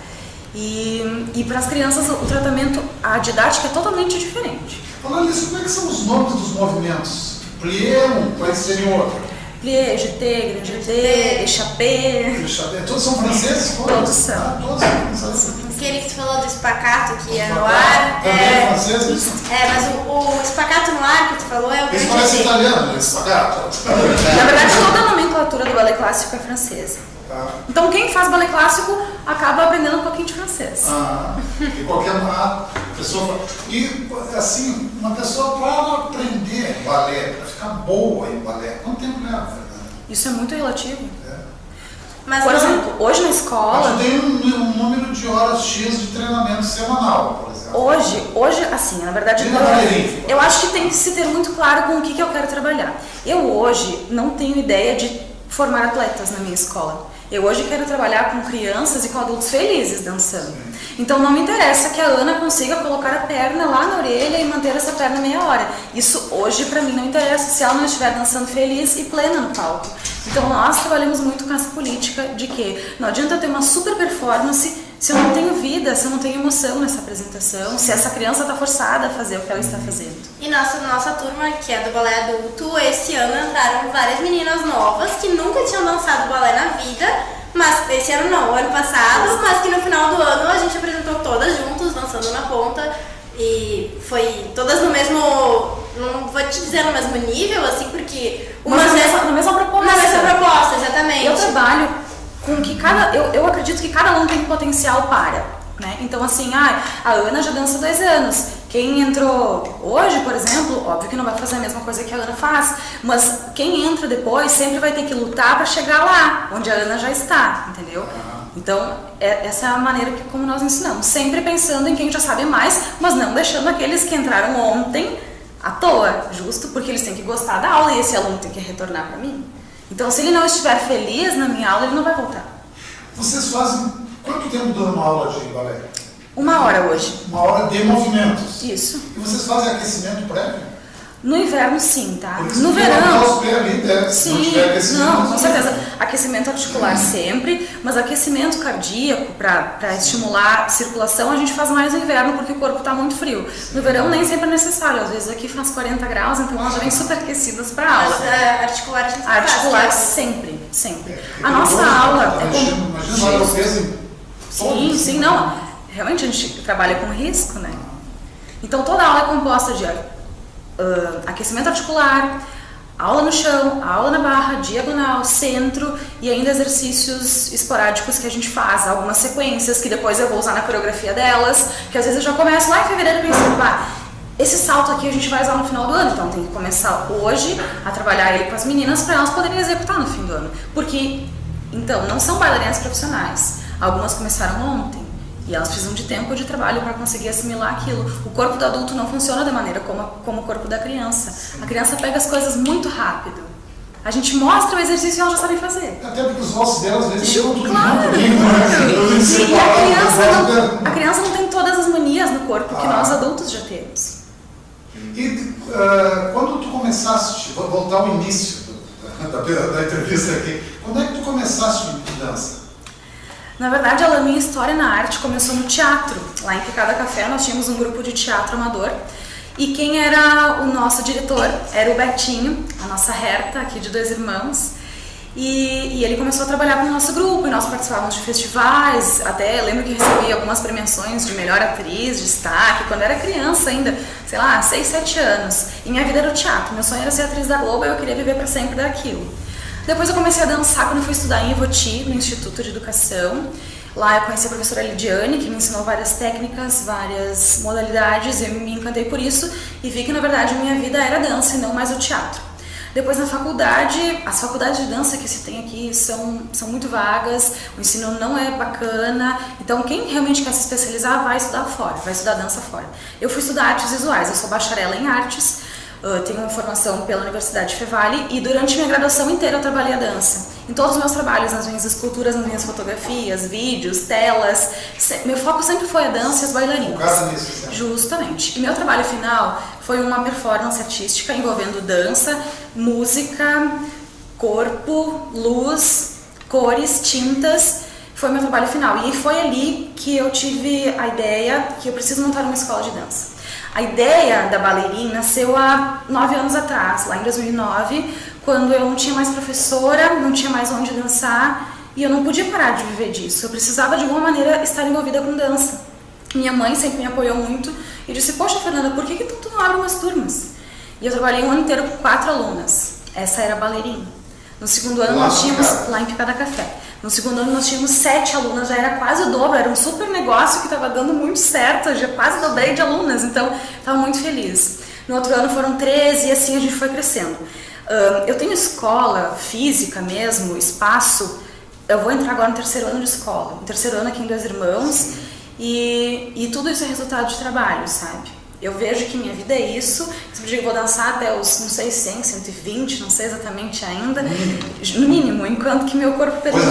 E para as crianças o tratamento, a didática é totalmente diferente. Falando nisso, como é que são os nomes dos movimentos? Plié, quais seriam outros? Plié, jeté, grand jeté, échappé. Todos são franceses? Todos são. Todos são franceses. Aquele que tu falou do espacato, que é no ar. Também é francês? Mas o espacato no ar que tu falou é o Esse grande parece jeito. italiano, esse spagato. Na verdade, toda a nomenclatura do balé clássico é francesa. Então, quem faz balé clássico acaba aprendendo um pouquinho de francês. E qualquer pessoa. E, assim, uma pessoa para aprender balé, para ficar boa em balé, quanto tempo leva, Fernanda? Isso é muito relativo. Mas Por não- exemplo, hoje na escola... Mas tem um número de horas X de treinamento semanal, por exemplo. Hoje, assim, na verdade, E na balerife? eu acho que tem que se ter muito claro com o que eu quero trabalhar. Eu hoje não tenho ideia de formar atletas na minha escola. Eu hoje quero trabalhar com crianças e com adultos felizes dançando. Então não me interessa que a Ana consiga colocar a perna lá na orelha e manter essa perna meia hora. Isso hoje pra mim não interessa se ela não estiver dançando feliz e plena no palco. Então nós trabalhamos muito com essa política de que não adianta ter uma super performance se eu não tenho vida, se eu não tenho emoção nessa apresentação, se essa criança está forçada a fazer o que ela está fazendo. E nossa turma, que é do balé adulto, esse ano entraram várias meninas novas que nunca tinham dançado balé na vida, mas esse ano não, o ano passado, mas que no final do ano a gente apresentou todas juntas, dançando na ponta, e foi todas no mesmo, não vou te dizer no mesmo nível, assim, porque Mas na mesma proposta. Na mesma proposta, exatamente. Eu trabalho com que eu acredito que cada aluno tem potencial para, né? Então assim, a Ana já dança há 2 anos. Quem entrou hoje, por exemplo, óbvio que não vai fazer a mesma coisa que a Ana faz, mas quem entra depois sempre vai ter que lutar para chegar lá, onde a Ana já está, entendeu? Então, essa é a maneira como nós ensinamos, sempre pensando em quem já sabe mais, mas não deixando aqueles que entraram ontem à toa, justo porque eles têm que gostar da aula e esse aluno tem que retornar para mim. Então, se ele não estiver feliz na minha aula, ele não vai voltar. Vocês fazem quanto tempo dando uma aula de balé? 1 hora hoje. 1 hora de movimentos. Isso. E vocês fazem aquecimento prévio? No inverno, sim, tá? Porque No se tiver verão... os pés ali, deve, se não Sim, tiver aquecimento, não, com vai certeza. fazer. Aquecimento articular sempre, mas aquecimento cardíaco para estimular a circulação a gente faz mais no inverno porque o corpo está muito frio. No verão nem sempre é necessário, às vezes aqui faz 40 graus, então elas já vêm super aquecidas para aula. Mas articular a gente A articular faz, sempre, sempre. É A nossa perigoso, aula tá? é Imagina lá o peso em Sim, sim, não. Realmente a gente trabalha com risco, né? Então toda aula é composta de aquecimento articular, aula no chão, aula na barra, diagonal, centro e ainda exercícios esporádicos que a gente faz, algumas sequências que depois eu vou usar na coreografia delas, que às vezes eu já começo lá em fevereiro pensando, esse salto aqui a gente vai usar no final do ano, então tem que começar hoje a trabalhar ele com as meninas para elas poderem executar no fim do ano, porque, então, não são bailarinas profissionais, algumas começaram ontem, e elas precisam de tempo de trabalho para conseguir assimilar aquilo. O corpo do adulto não funciona da maneira como o corpo da criança. A criança pega as coisas muito rápido. A gente mostra o exercício e elas já sabem fazer. Até porque os ossos delas, às vezes, ficam tudo Claro. E a criança não tem todas as manias no corpo que nós adultos já temos. E quando tu começaste, vou voltar ao início da entrevista aqui, quando é que tu começaste em dança? Na verdade, a minha história na arte começou no teatro. Lá em Picada Café nós tínhamos um grupo de teatro amador e quem era o nosso diretor era o Betinho, a nossa Herta aqui de Dois Irmãos. E ele começou a trabalhar com o nosso grupo e nós participávamos de festivais, até lembro que recebi algumas premiações de melhor atriz, destaque, quando era criança ainda, sei lá, 6, 7 anos. E minha vida era o teatro, meu sonho era ser atriz da Globo e eu queria viver para sempre daquilo. Depois eu comecei a dançar quando eu fui estudar em Ivoti, no Instituto de Educação. Lá eu conheci a professora Lidiane, que me ensinou várias técnicas, várias modalidades, e eu me encantei por isso e vi que na verdade minha vida era dança e não mais o teatro. Depois na faculdade, as faculdades de dança que se tem aqui são muito vagas, o ensino não é bacana, então quem realmente quer se especializar vai estudar fora, vai estudar dança fora. Eu fui estudar artes visuais, eu sou bacharela em artes, tenho uma formação pela Universidade Fevale e durante minha graduação inteira eu trabalhei a dança. Em todos os meus trabalhos, nas minhas esculturas, nas minhas fotografias, vídeos, telas, meu foco sempre foi a dança e as bailarinas. Justamente. E meu trabalho final foi uma performance artística envolvendo dança, música, corpo, luz, cores, tintas. Foi meu trabalho final. E foi ali que eu tive a ideia que eu preciso montar uma escola de dança. A ideia da Balerim nasceu há 9 anos atrás, lá em 2009, quando eu não tinha mais professora, não tinha mais onde dançar e eu não podia parar de viver disso. Eu precisava de alguma maneira estar envolvida com dança. Minha mãe sempre me apoiou muito e disse, poxa Fernanda, por que tu não abre umas turmas? E eu trabalhei um ano inteiro com 4 alunas, essa era a Balerim. No segundo ano nós tínhamos, lá em Picada Café, no segundo ano nós tínhamos 7 alunas, já era quase o dobro, era um super negócio que estava dando muito certo, eu já quase dobrei de alunas, então estava muito feliz. No outro ano foram 13 e assim a gente foi crescendo. Eu tenho escola física mesmo, espaço, eu vou entrar agora no 3º ano de escola, no 3º ano aqui em Dois Irmãos, e tudo isso é resultado de trabalho, sabe? Eu vejo que minha vida é isso, eu digo que vou dançar até os, não sei, 100, 120, não sei exatamente ainda, no mínimo, enquanto que meu corpo permitir.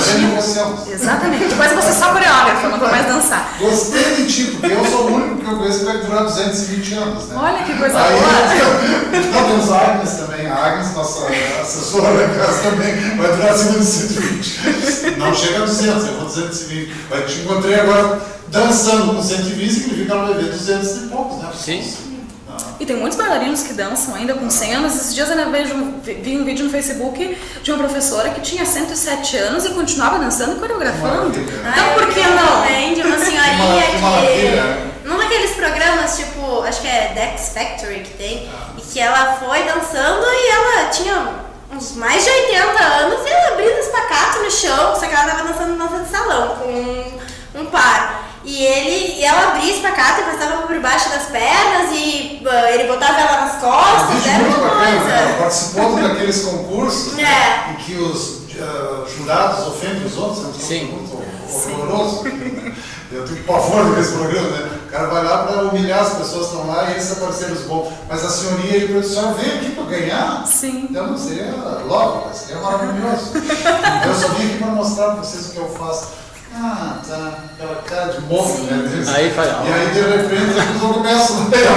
Exatamente, depois eu vou ser só coreógrafa, não vou mais dançar. Gostei de ti, porque eu sou o único que eu conheço que vai durar 220 anos, né? Olha que coisa boa! Nós temos a Agnes também, a Agnes, nossa assessora em casa também, vai durar acima de 120. Não chega a 200, eu vou 220. Mas te encontrei agora dançando com 120, significa ela vai ver 200 e poucos, né? Sim. E tem muitos bailarinos que dançam ainda com 100 anos. Esses dias eu vi um vídeo no Facebook de uma professora que tinha 107 anos e continuava dançando e coreografando. Então por que não? De uma senhorinha que... Num daqueles programas, tipo, acho que é Dex Factory que tem, e que ela foi dançando e ela tinha uns mais de 80 anos e ela abrindo espacato no chão, só que ela tava dançando dança de salão com um par. E ela abria espacate e passava por baixo das pernas e ele botava ela nas costas, era uma coisa. Ela participou daqueles concursos em que os jurados ofendem os outros, é muito horroroso. Eu tenho pavor desse programa, né? O cara vai lá para humilhar as pessoas que estão lá e esses parceiros bons. Mas a senhoria e o professor veio aqui para ganhar. Sim. Então seria lógico, seria maravilhoso. Eu só vim aqui para mostrar para vocês o que eu faço. Ah, tá, aquela cara de morro, né? Aí faz, e aí de repente as pessoas começam a ver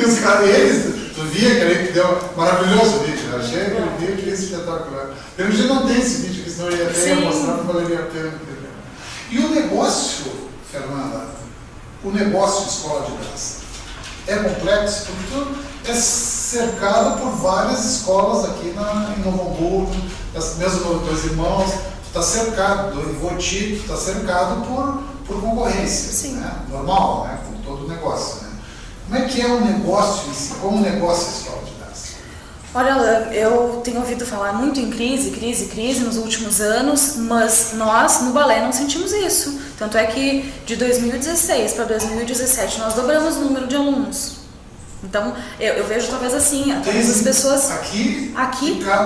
os caras, eles, tu via que ele deu maravilhoso vídeo, né? Achei aquele vídeo espetacular. Pelo jeito não tem esse vídeo, que senão eu ia ter mostrado, não valeria a pena. E o negócio, Fernanda, o negócio de escola de dança é complexo porque tu é cercado por várias escolas aqui em Novo Hamburgo, mesmo Dois Irmãos. Está cercado, do Ivoti, está cercado por concorrência, né? Normal, né? Como todo negócio. Né? Como é que é o negócio em si? Como o negócio é a escola de dança? Olha, Alain, eu tenho ouvido falar muito em crise nos últimos anos, mas nós no balé não sentimos isso. Tanto é que de 2016 para 2017 nós dobramos o número de alunos. Então, eu vejo talvez assim, talvez as pessoas... Aqui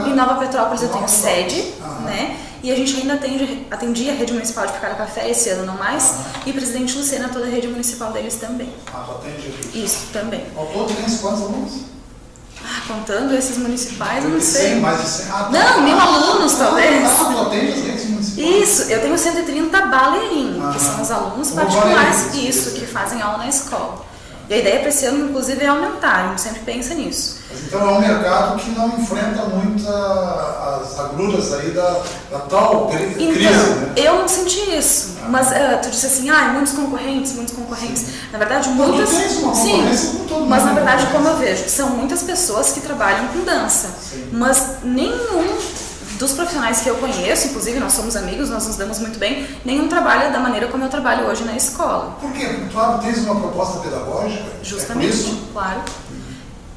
em Nova Petrópolis eu tenho Nova sede, Petrópolis. né? E a gente ainda atendia a rede municipal de Picada Café, esse ano não mais, e Presidente Lucena, toda a rede municipal deles também. Tu atende aqui. Isso, também. Ao todo tem quantos alunos? Contando esses municipais, eu não sei. Mais de 100. Não, 1000 alunos talvez. Tu atende as redes municipais? Isso, eu tenho 130 bailarinos, que são os alunos particulares, isso, que fazem aula na escola. E a ideia para esse ano, inclusive, é aumentar, a gente sempre pensa nisso. Mas então é um mercado que não enfrenta muito as agruras aí da tal crise, né? Eu não senti isso, mas tu disse assim, muitos concorrentes. Sim. Na verdade, muitas... Tu tens uma concorrência com todo mundo. Mas na verdade, como eu vejo, são muitas pessoas que trabalham com dança, Sim. mas nenhum dos profissionais que eu conheço, inclusive nós somos amigos, nós nos damos muito bem, nenhum trabalha da maneira como eu trabalho hoje na escola. Por quê? Porque tu tens uma proposta pedagógica? Justamente, é por isso? claro.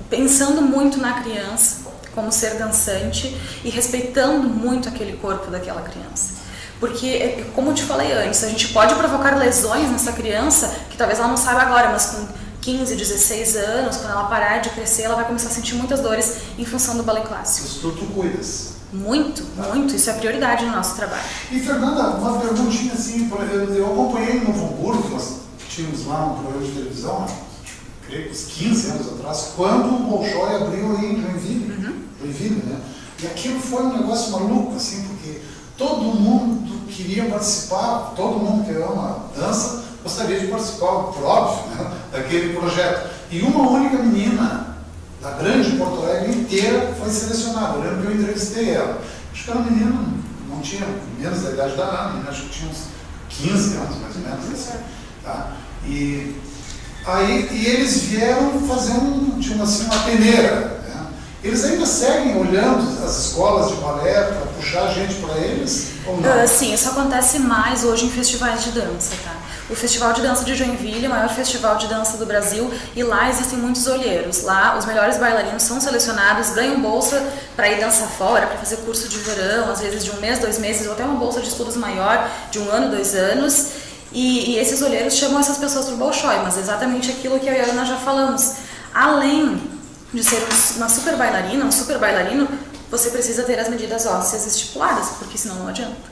Pensando muito na criança, como ser dançante e respeitando muito aquele corpo daquela criança. Porque, como eu te falei antes, a gente pode provocar lesões nessa criança, que talvez ela não saiba agora, mas com 15, 16 anos, quando ela parar de crescer, ela vai começar a sentir muitas dores em função do balé clássico. Isso tu cuidas. Muito. Isso é prioridade no nosso trabalho. E Fernanda, uma perguntinha assim, eu acompanhei no Novo Hamburgo, nós tínhamos lá um programa de televisão, creio que uns 15 anos atrás, quando o Bolshoi abriu aí em Joinville, né? E aquilo foi um negócio maluco, assim, porque todo mundo queria participar, todo mundo que ama dança gostaria de participar, por óbvio, né, daquele projeto. E uma única menina da grande Porto Alegre inteira foi selecionada. Eu lembro que eu entrevistei ela. Acho que era uma menina, não tinha menos da idade da Ana, acho que tinha uns 15 anos, mais ou menos, assim, tá? E eles vieram fazer uma peneira, né? Eles ainda seguem olhando as escolas de balé para puxar gente para eles, ou não? Sim, isso acontece mais hoje em festivais de dança, tá? O Festival de Dança de Joinville é o maior festival de dança do Brasil e lá existem muitos olheiros. Lá os melhores bailarinos são selecionados, ganham bolsa para ir dançar fora, para fazer curso de verão, às vezes de 1 mês, 2 meses, ou até uma bolsa de estudos maior, de 1 ano, 2 anos. E esses olheiros chamam essas pessoas para o Bolshoi, mas é exatamente aquilo que eu e a Ana já falamos. Além de ser uma super bailarina, um super bailarino, você precisa ter as medidas ósseas estipuladas, porque senão não adianta.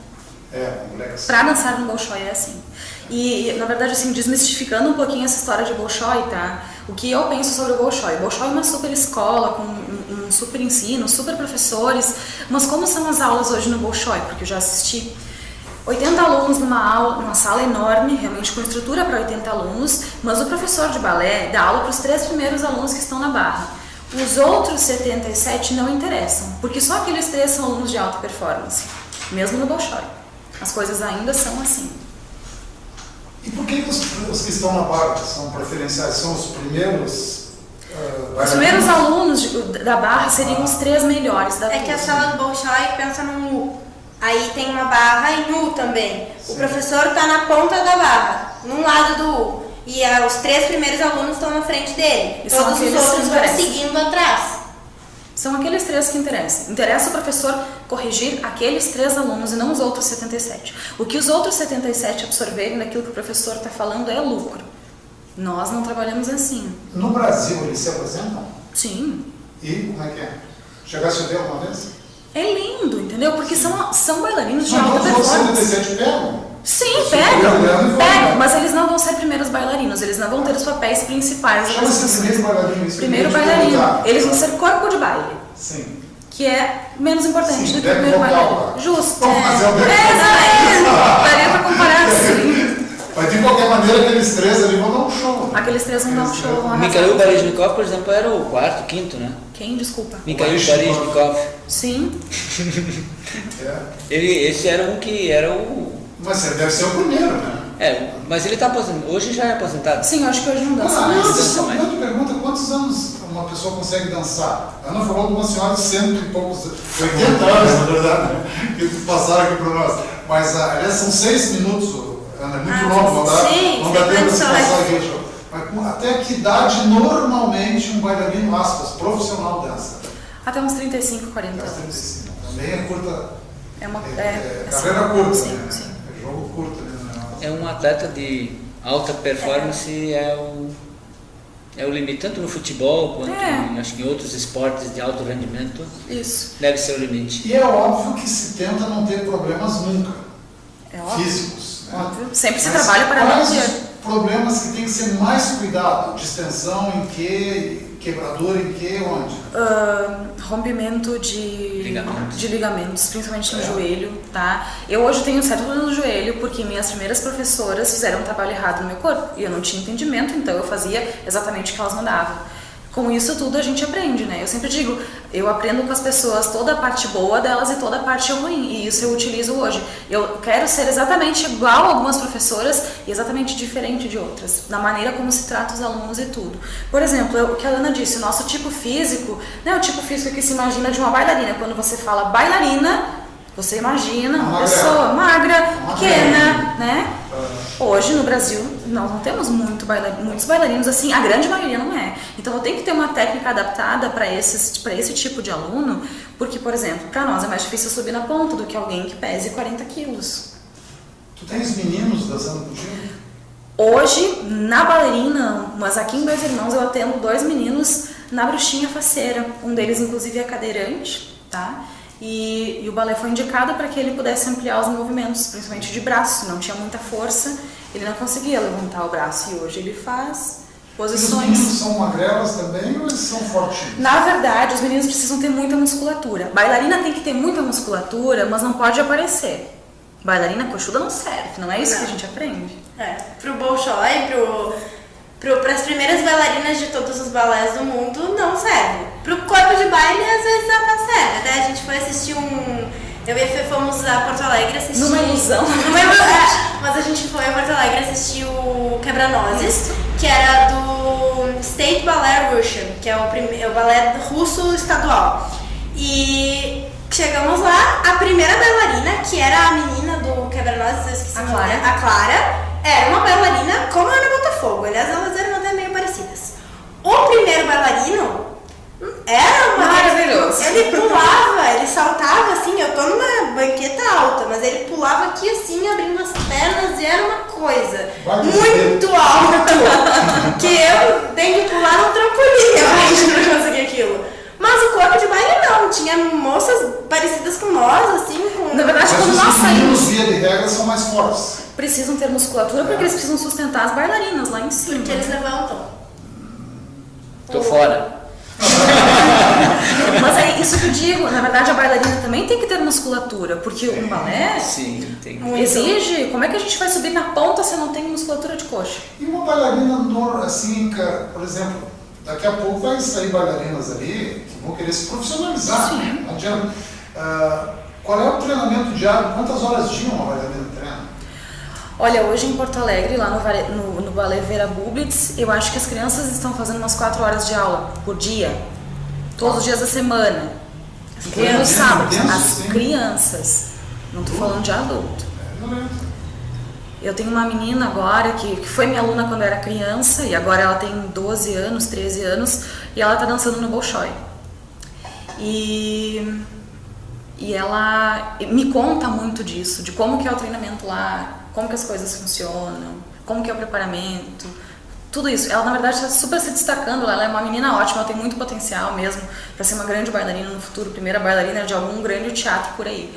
Para dançar no Bolshoi é assim. E, na verdade, assim, desmistificando um pouquinho essa história de Bolshoi, tá? O que eu penso sobre o Bolshoi? Bolshoi é uma super escola, com um super ensino, super professores, mas como são as aulas hoje no Bolshoi? Porque eu já assisti 80 alunos numa sala enorme, realmente com estrutura para 80 alunos, mas o professor de balé dá aula para os 3 primeiros alunos que estão na barra. Os outros 77 não interessam, porque só aqueles 3 são alunos de alta performance, mesmo no Bolshoi. As coisas ainda são assim. E por que os que estão na barra são preferenciais? São os primeiros os primeiros alunos da barra seriam os 3 melhores da turma. É que a sala do Bolshoi pensa num U. Aí tem uma barra em U também. Sim. O professor está na ponta da barra, num lado do U. E os 3 primeiros alunos estão na frente dele. E todos os outros vão seguindo atrás. São aqueles 3 que interessam. Interessa o professor corrigir aqueles 3 alunos e não os outros 77. O que os outros 77 absorverem daquilo que o professor está falando é lucro. Nós não trabalhamos assim. No Brasil eles se apresentam? Sim. E como é que é? Chegasse a ver alguma vez? É lindo, entendeu? Porque são bailarinos de alta performance. Mas os 77 pegam? Sim, pegam, mas eles não vão ser primeiros bailarinos, eles não vão ter os papéis principais. Primeiro bailarino. Eles vão ser corpo de baile. Sim. Que é menos importante do que o primeiro bailarino. Justo. Vamos fazer o daria pra comparar assim. Mas de qualquer maneira, aqueles 3 ali vão dar um show. Aqueles 3 vão dar um show. O Mikhail Baryshnikov, por exemplo, era o 4º, 5º, né? Quem? Desculpa. Mikhail Baryshnikov. Sim. Esse era um que era o... Mas ele deve ser o primeiro, né? Mas ele está aposentado. Hoje já é aposentado. Sim, eu acho que hoje não dança mais. Eu te pergunto, quantos anos uma pessoa consegue dançar? A Ana falou de uma senhora de 100 e poucos, 80 anos, na verdade, né? Que passaram aqui para nós. Mas, aliás, são 6 minutos, Ana, é muito longo, não dá tempo de passar aqui. Mas até que idade normalmente um bailarino, aspas, profissional dança? Até uns 35, 40 Até os anos. 35. Também é curta. É uma Carreira curta, sim, né? sim. É jogo curto, né? É um atleta de alta performance, é o limite, tanto no futebol quanto acho que em outros esportes de alto rendimento, Isso. deve ser o limite. E é óbvio que se tenta não ter problemas nunca, É óbvio. físicos. Né? Óbvio. Sempre se Mas trabalha para não quais ter. os problemas que tem que ser mais cuidado? Distensão em que? Quebradura em que? Onde? Rompimento Ligamentos. de ligamentos, principalmente no joelho, tá? Eu hoje tenho certo dor no joelho porque minhas primeiras professoras fizeram um trabalho errado no meu corpo e eu não tinha entendimento, então eu fazia exatamente o que elas mandavam. Com isso tudo a gente aprende, né? Eu sempre digo, eu aprendo com as pessoas toda a parte boa delas e toda a parte ruim, e isso eu utilizo hoje. Eu quero ser exatamente igual a algumas professoras e exatamente diferente de outras, na maneira como se trata os alunos e tudo. Por exemplo, o que a Ana disse, o nosso tipo físico, não é o tipo físico que se imagina de uma bailarina. Quando você fala bailarina, você imagina uma pessoa magra, pequena, né? Hoje no Brasil nós não temos muitos bailarinos assim, a grande maioria não é. Então eu tenho que ter uma técnica adaptada para esse tipo de aluno, porque, por exemplo, para nós é mais difícil subir na ponta do que alguém que pese 40 quilos. Tu tens meninos dançando contigo? Hoje, na bailarina, mas aqui em Dois Irmãos eu atendo 2 meninos na bruxinha faceira. Um deles, inclusive, é cadeirante, tá? E o balé foi indicado para que ele pudesse ampliar os movimentos, principalmente de braço. Não tinha muita força, ele não conseguia levantar o braço. E hoje ele faz posições. E os meninos são magrelas também ou eles são fortinhos? Na verdade, os meninos precisam ter muita musculatura. Bailarina tem que ter muita musculatura, mas não pode aparecer. Bailarina coxuda não serve, não é isso que a gente aprende. Pro Bolshoi, para as primeiras bailarinas de todos os balés do mundo, não serve. Pro corpo de baile, às vezes até serve. Até a gente foi assistir eu e a Fê fomos a Porto Alegre assistir... Numa ilusão. Mas a gente foi a Porto Alegre assistir o Quebra-Nozes, que era do State Ballet Russian, que é o balé russo estadual. E chegamos lá, a primeira bailarina, que era a menina do Quebra-Nozes, eu esqueci o nome, a Clara, era uma bailarina como a Ana Botafogo. Aliás, elas eram até meio parecidas. O primeiro bailarino era maravilhoso. Ele pulava, ele saltava assim, eu tô numa banqueta alta, mas ele pulava aqui assim, abrindo as pernas, e era uma coisa muito alta, que eu tenho que pular no trampolim, eu acho, pra conseguir aquilo. Mas o corpo de baile não, tinha moças parecidas com nós, assim, com... Na verdade, quando nós saímos... Os meninos, via de regra, são mais fortes. Precisam ter musculatura porque eles precisam sustentar as bailarinas lá em cima. Porque eles levantam. Tô fora. Mas é isso que eu digo, na verdade a bailarina também tem que ter musculatura, porque um balé exige, como é que a gente vai subir na ponta se não tem musculatura de coxa? E uma bailarina, assim, por exemplo, daqui a pouco vai sair bailarinas ali que vão querer se profissionalizar. Sim. Não adianta. Qual é o treinamento diário? Quantas horas dia uma bailarina treina? Olha, hoje em Porto Alegre, lá no Balé Vera Bublitz, eu acho que as crianças estão fazendo umas 4 horas de aula por dia, todos os dias da semana, incluindo os sábados. As crianças, não estou falando de adulto. Eu tenho uma menina agora que foi minha aluna quando eu era criança, e agora ela tem 12 anos, 13 anos, e ela está dançando no Bolshoi. E ela me conta muito disso, de como que é o treinamento lá, como que as coisas funcionam, como que é o preparamento, tudo isso. Ela, na verdade, está super se destacando, ela é uma menina ótima, ela tem muito potencial mesmo para ser uma grande bailarina no futuro, primeira bailarina de algum grande teatro por aí.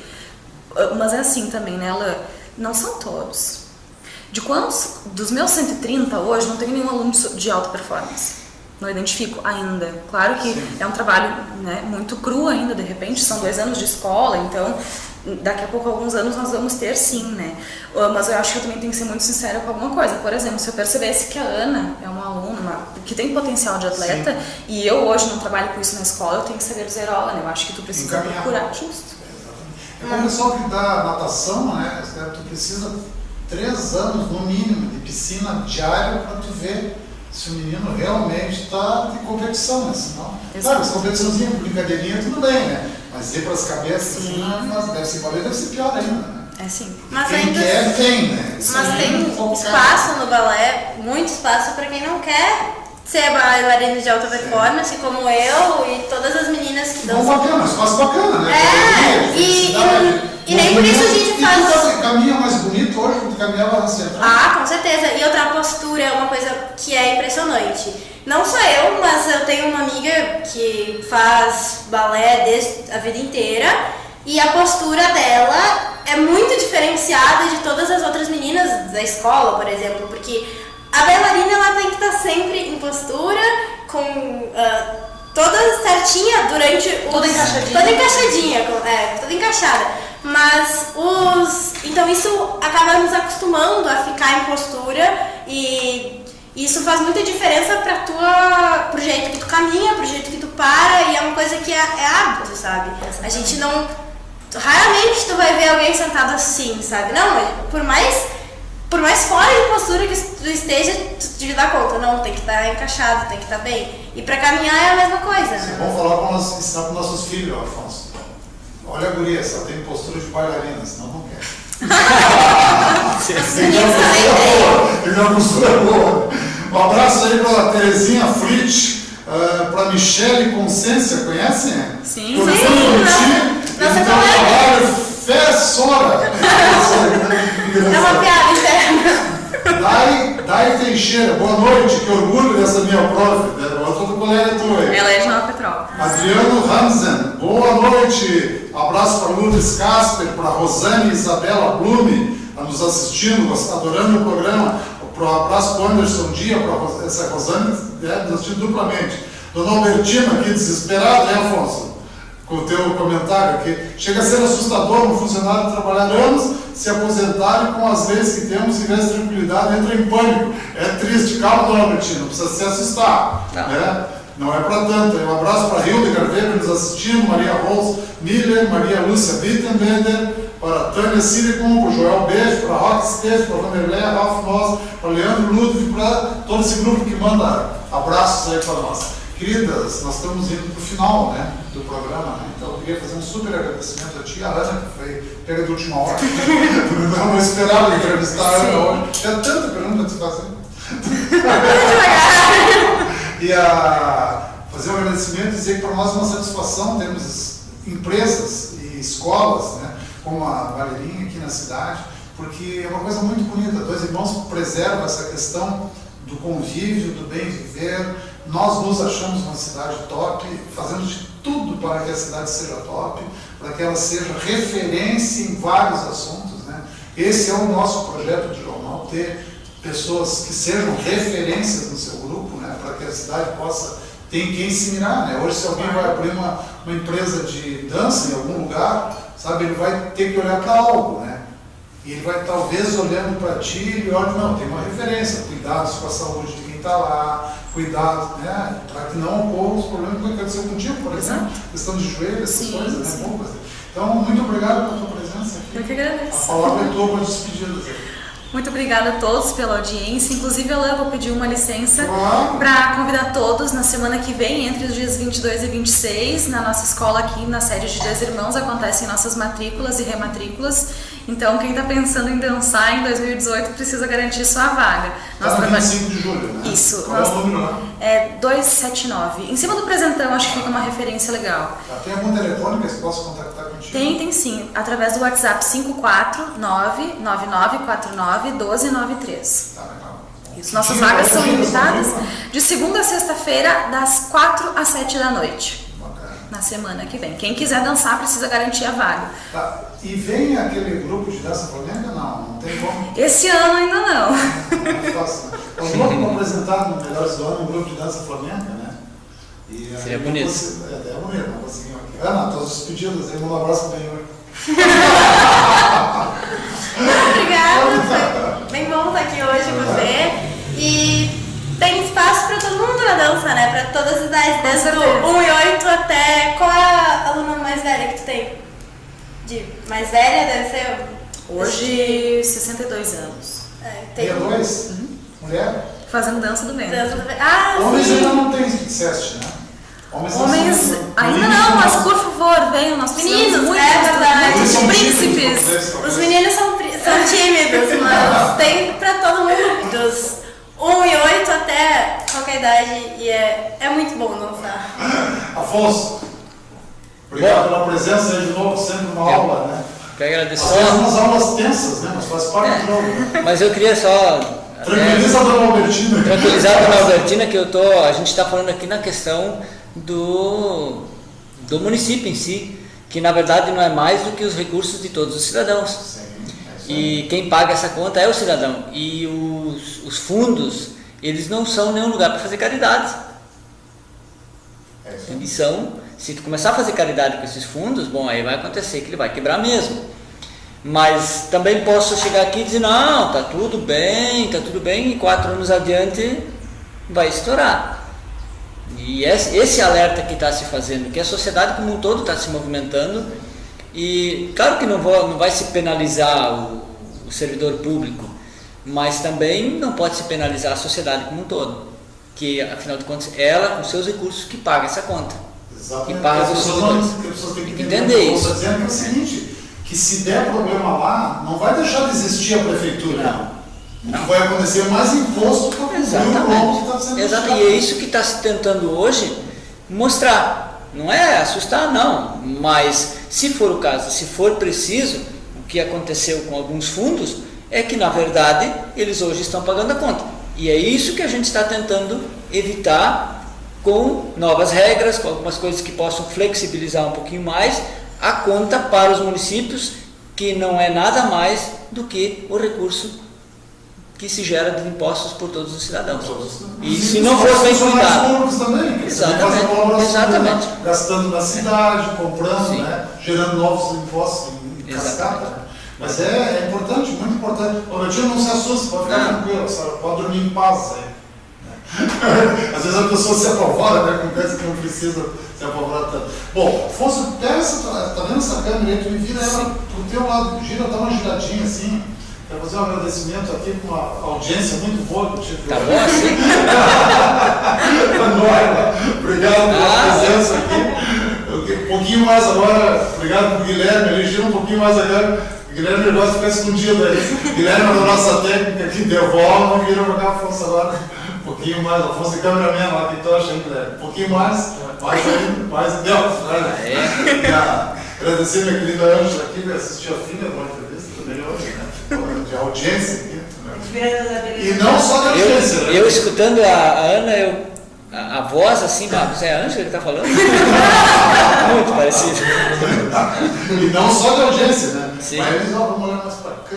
Mas é assim também, né? Não são todos. Dos meus 130 hoje, não tenho nenhum aluno de alta performance. Não identifico ainda. Claro que é um trabalho, né, muito cru ainda, de repente, são 2 anos de escola, então daqui a pouco, alguns anos, nós vamos ter sim, né? Mas eu acho que eu também tenho que ser muito sincera com alguma coisa. Por exemplo, se eu percebesse que a Ana é uma aluna que tem potencial de atleta, sim, e eu hoje não trabalho com isso na escola, eu tenho que saber dizer, olha, eu acho que tu precisa procurar. Justo. É como o pessoal que dá natação, né? Tu precisa 3 anos, no mínimo, de piscina diária para tu ver se o menino realmente está de competição, né? Senão, claro, essa competiçãozinha, brincadeirinha, tudo bem, né? Mas ir para as cabeças, assim, deve ser pior ainda, né? É sim. Mas quem ainda quer, tem, né? Mas tem espaço no balé, muito espaço para quem não quer ser bailarino de alta performance, como eu e todas as meninas que Bom, dançam. bacana, espaço bacana, né? E nem por isso a gente faz. E tu caminha mais bonito hoje do que caminhava na central? Ah, com certeza. E outra postura é uma coisa que é impressionante. Não só eu, mas eu tenho uma amiga que faz balé desde a vida inteira e a postura dela é muito diferenciada de todas as outras meninas da escola, por exemplo, porque a bailarina ela tem que estar sempre em postura, com toda certinha durante Toda encaixadinha. Toda encaixadinha, toda encaixada. Mas então isso acaba nos acostumando a ficar em postura e isso faz muita diferença pro jeito que tu caminha, pro jeito que tu para, e é uma coisa que é hábito, sabe? A gente não... Raramente tu vai ver alguém sentado assim, sabe? Não, mas por mais fora de postura que tu esteja, tu te dá conta, não, tem que estar encaixado, tem que estar bem. E pra caminhar é a mesma coisa, né? Vamos falar ensinar para os nossos filhos, Afonso. Olha a guria, só tem postura de bailarina, senão não quer. Tem uma postura boa. Um abraço aí para a Terezinha Fritz, para a Michele Consciência, conhecem? Sim, Nossa, trabalho fessora. É uma piada interna. Dai Teixeira, boa noite, que orgulho dessa minha prof, outra colega tua aí. Ela é de Nova Petrópolis. Adriano Hansen, boa noite. Abraço para Lourdes Casper, para Rosane Isabela Blume, nos assistindo, adorando o programa. Abraço para o Anderson Dia, para essa Rosane, nos assistindo duplamente. Dona Albertina aqui, desesperada, né, Afonso? Com o teu comentário aqui. Chega a ser assustador um funcionário trabalhar anos, se aposentar e com as leis que temos, em vez de tranquilidade, entra em pânico. É triste, calma, Dona Albertina, não precisa se assustar. Né? Não é para tanto. Um abraço para Hilda Weber nos assistindo, Maria Rose Miller, Maria Lúcia Bittenbender, para Tânia Silicon, para Joel Beijo, para Roque Esteves, para Vanderlei, Ralf Noz, para Leandro Ludwig, para todo esse grupo que manda abraços aí para nós. Queridas, nós estamos indo para o final, né, do programa, né? Então eu queria fazer um super agradecimento a ti, a Ana, que foi pega de última hora. Eu não esperava entrevistar a Ana hoje. Tinha tanta pergunta para te fazer. E fazer um agradecimento e dizer que para nós é uma satisfação termos empresas e escolas, né, como a Valerinha aqui na cidade, porque é uma coisa muito bonita. Dois Irmãos preserva essa questão do convívio, do bem viver. Nós nos achamos uma cidade top, fazemos de tudo para que a cidade seja top, para que ela seja referência em vários assuntos, né? Esse é o nosso projeto de jornal, ter pessoas que sejam referências no seu grupo, né? Para que a cidade possa ter em quem se mirar, né? Hoje, se alguém vai abrir uma empresa de dança em algum lugar, sabe, ele vai ter que olhar para algo, né? E ele vai talvez olhando para ti e ele olha, não, tem uma referência, cuidados com a saúde de quem está lá, cuidado, né, para que não ocorram os problemas que aconteceu contigo, por exemplo, questão de joelho, essas coisas, né, bombas. Então, muito obrigado pela tua presença aqui. Eu que agradeço. A palavra é tua para despedidas. Muito obrigada a todos pela audiência. Inclusive, eu vou pedir uma licença para convidar todos na semana que vem, entre os dias 22 e 26, na nossa escola aqui, na sede de Dois Irmãos, acontecem nossas matrículas e rematrículas. Então, quem está pensando em dançar em 2018 precisa garantir sua vaga. Nós trabalhamos 25 de julho, né? Isso. Qual é o número lá? É 279. Em cima do presentão, acho que fica uma referência legal. Tem algum telefone que eu possa contactar contigo? Tem sim. Através do WhatsApp 549-9949-1293. Tá, legal. Isso. Nossas vagas são limitadas de segunda a sexta-feira, das 4 às 7 da noite. Na semana que vem. Quem quiser dançar precisa garantir a vaga. Tá. E vem aquele grupo de dança flamenga? Não tem como. Esse ano ainda não. Não é fácil, né? Nós vamos apresentar no Melhores do Ano um grupo de dança flamenga, né? E seria bonito. É bonito, não conseguimos aqui. Ana, todos os pedidos aí, um abraço bem hoje. Obrigada, foi bem bom estar aqui hoje com você. E tem espaço para todo mundo na dança, né? Para todas as idades, desde o 1 e 8 até... Qual é a aluna mais velha que tu tem? Mais velha deve ser... Hoje, 62 anos. Tem 62? Mulher? Fazendo dança do ventre. Homens ainda não tem SEST, né? Homens ainda não, mas por favor, venham, nós meninos, muito verdade. príncipes. Os meninos são tímidos, mas tem pra todo mundo. 1 e 8 até qualquer idade, e é muito bom dançar. Afonso, obrigado pela presença aí de novo, sempre uma aula, né? Quero agradecer. Às vezes umas aulas tensas, né? Mas faz parte do jogo. Né? Mas eu queria só Tranquiliza a dona Albertina. tranquilizar a dona Albertina que a gente está falando aqui na questão do município em si, que na verdade não é mais do que os recursos de todos os cidadãos. Sim, é isso aí. E quem paga essa conta é o cidadão. E os fundos, eles não são nenhum lugar para fazer caridade. É isso aí. Eles são, se tu começar a fazer caridade com esses fundos, bom, aí vai acontecer que ele vai quebrar mesmo. Mas também posso chegar aqui e dizer, não, tá tudo bem, e 4 anos adiante vai estourar. E esse alerta que está se fazendo, que a sociedade como um todo está se movimentando, e claro que não vai se penalizar o servidor público, mas também não pode se penalizar a sociedade como um todo, que afinal de contas ela, com seus recursos, que paga essa conta. Exatamente. E paga os servidores. As pessoas têm que Entender isso. Estou dizendo que é o seguinte, que se der problema lá, não vai deixar de existir a prefeitura. Não. O que vai acontecer é mais imposto para cobrir o rombo que está sendo Exato. E é isso que está se tentando hoje mostrar. Não é assustar, não. Mas, se for o caso, se for preciso, o que aconteceu com alguns fundos é que, na verdade, eles hoje estão pagando a conta. E é isso que a gente está tentando evitar com novas regras, com algumas coisas que possam flexibilizar um pouquinho mais a conta para os municípios, que não é nada mais do que o recurso que se gera de impostos por todos os cidadãos. E se não for bem cuidado. Públicos também, que Exatamente, fazem colaboração, exatamente. né? Gastando na cidade, comprando, Sim. né? Gerando novos impostos em cascata. Né? Mas é importante, muito importante. O Albertino não se assusta, pode ficar tranquilo, sabe? Pode dormir em paz aí. Às vezes a pessoa se apavora, né? Com coisa que não precisa se apavorar tanto. Bom, Afonso, pega tá vendo essa câmera aí? Tu me vira ela pro teu lado, gira, dá uma giradinha assim. Quero fazer um agradecimento aqui com uma audiência muito boa que eu tive. Tá bom assim? Obrigado pela presença aqui. Um pouquinho mais agora, obrigado pro Guilherme, ele gira um pouquinho mais agora. O Guilherme gosta de ficar escondido aí. Guilherme é da nossa técnica aqui, devolve, vira pra cá, Afonso agora. Um pouquinho mais, Afonso e cameraman lá, o que tu acha, hein, Guilherme? Um pouquinho mais aí, mais Deus. Agradecer minha querida Ângela aqui, que assistiu a filha de uma entrevista também hoje, né? De audiência aqui. Né? E não só de audiência, né? Eu escutando a Ana, a voz assim, Marcos, é a Ângela que está falando? Muito parecido. E não só de audiência, né? Sim. Mas eles vão olhar mais pra cá.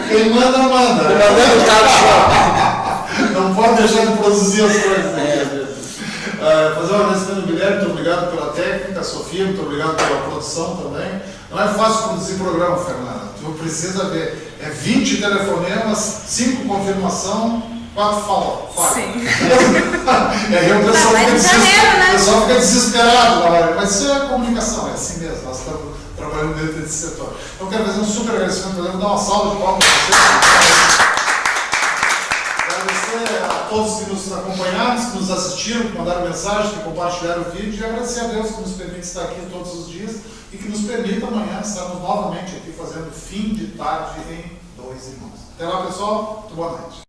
Quem manda, manda. Comandando o show. Não pode deixar de produzir as coisas. Né? Fazer um agradecimento ao Guilherme, muito obrigado pela técnica, a Sofia, muito obrigado pela produção também. Não é fácil produzir programa, Fernanda. Tu precisa ver, 20 telefonemas, 5 confirmação, 4 fala. Sim. E aí o pessoal fica desesperado na hora. Mas isso é comunicação, é assim mesmo. Nós estamos trabalhando dentro desse setor. Então, eu quero fazer um super agradecimento, dar uma salva de palmas para vocês. Agradecer a todos que nos acompanharam, que nos assistiram, que mandaram mensagem, que compartilharam o vídeo, e agradecer a Deus que nos permite estar aqui todos os dias e que nos permita amanhã estarmos novamente aqui fazendo fim de tarde em Dois Irmãos. Até lá, pessoal. Muito boa noite.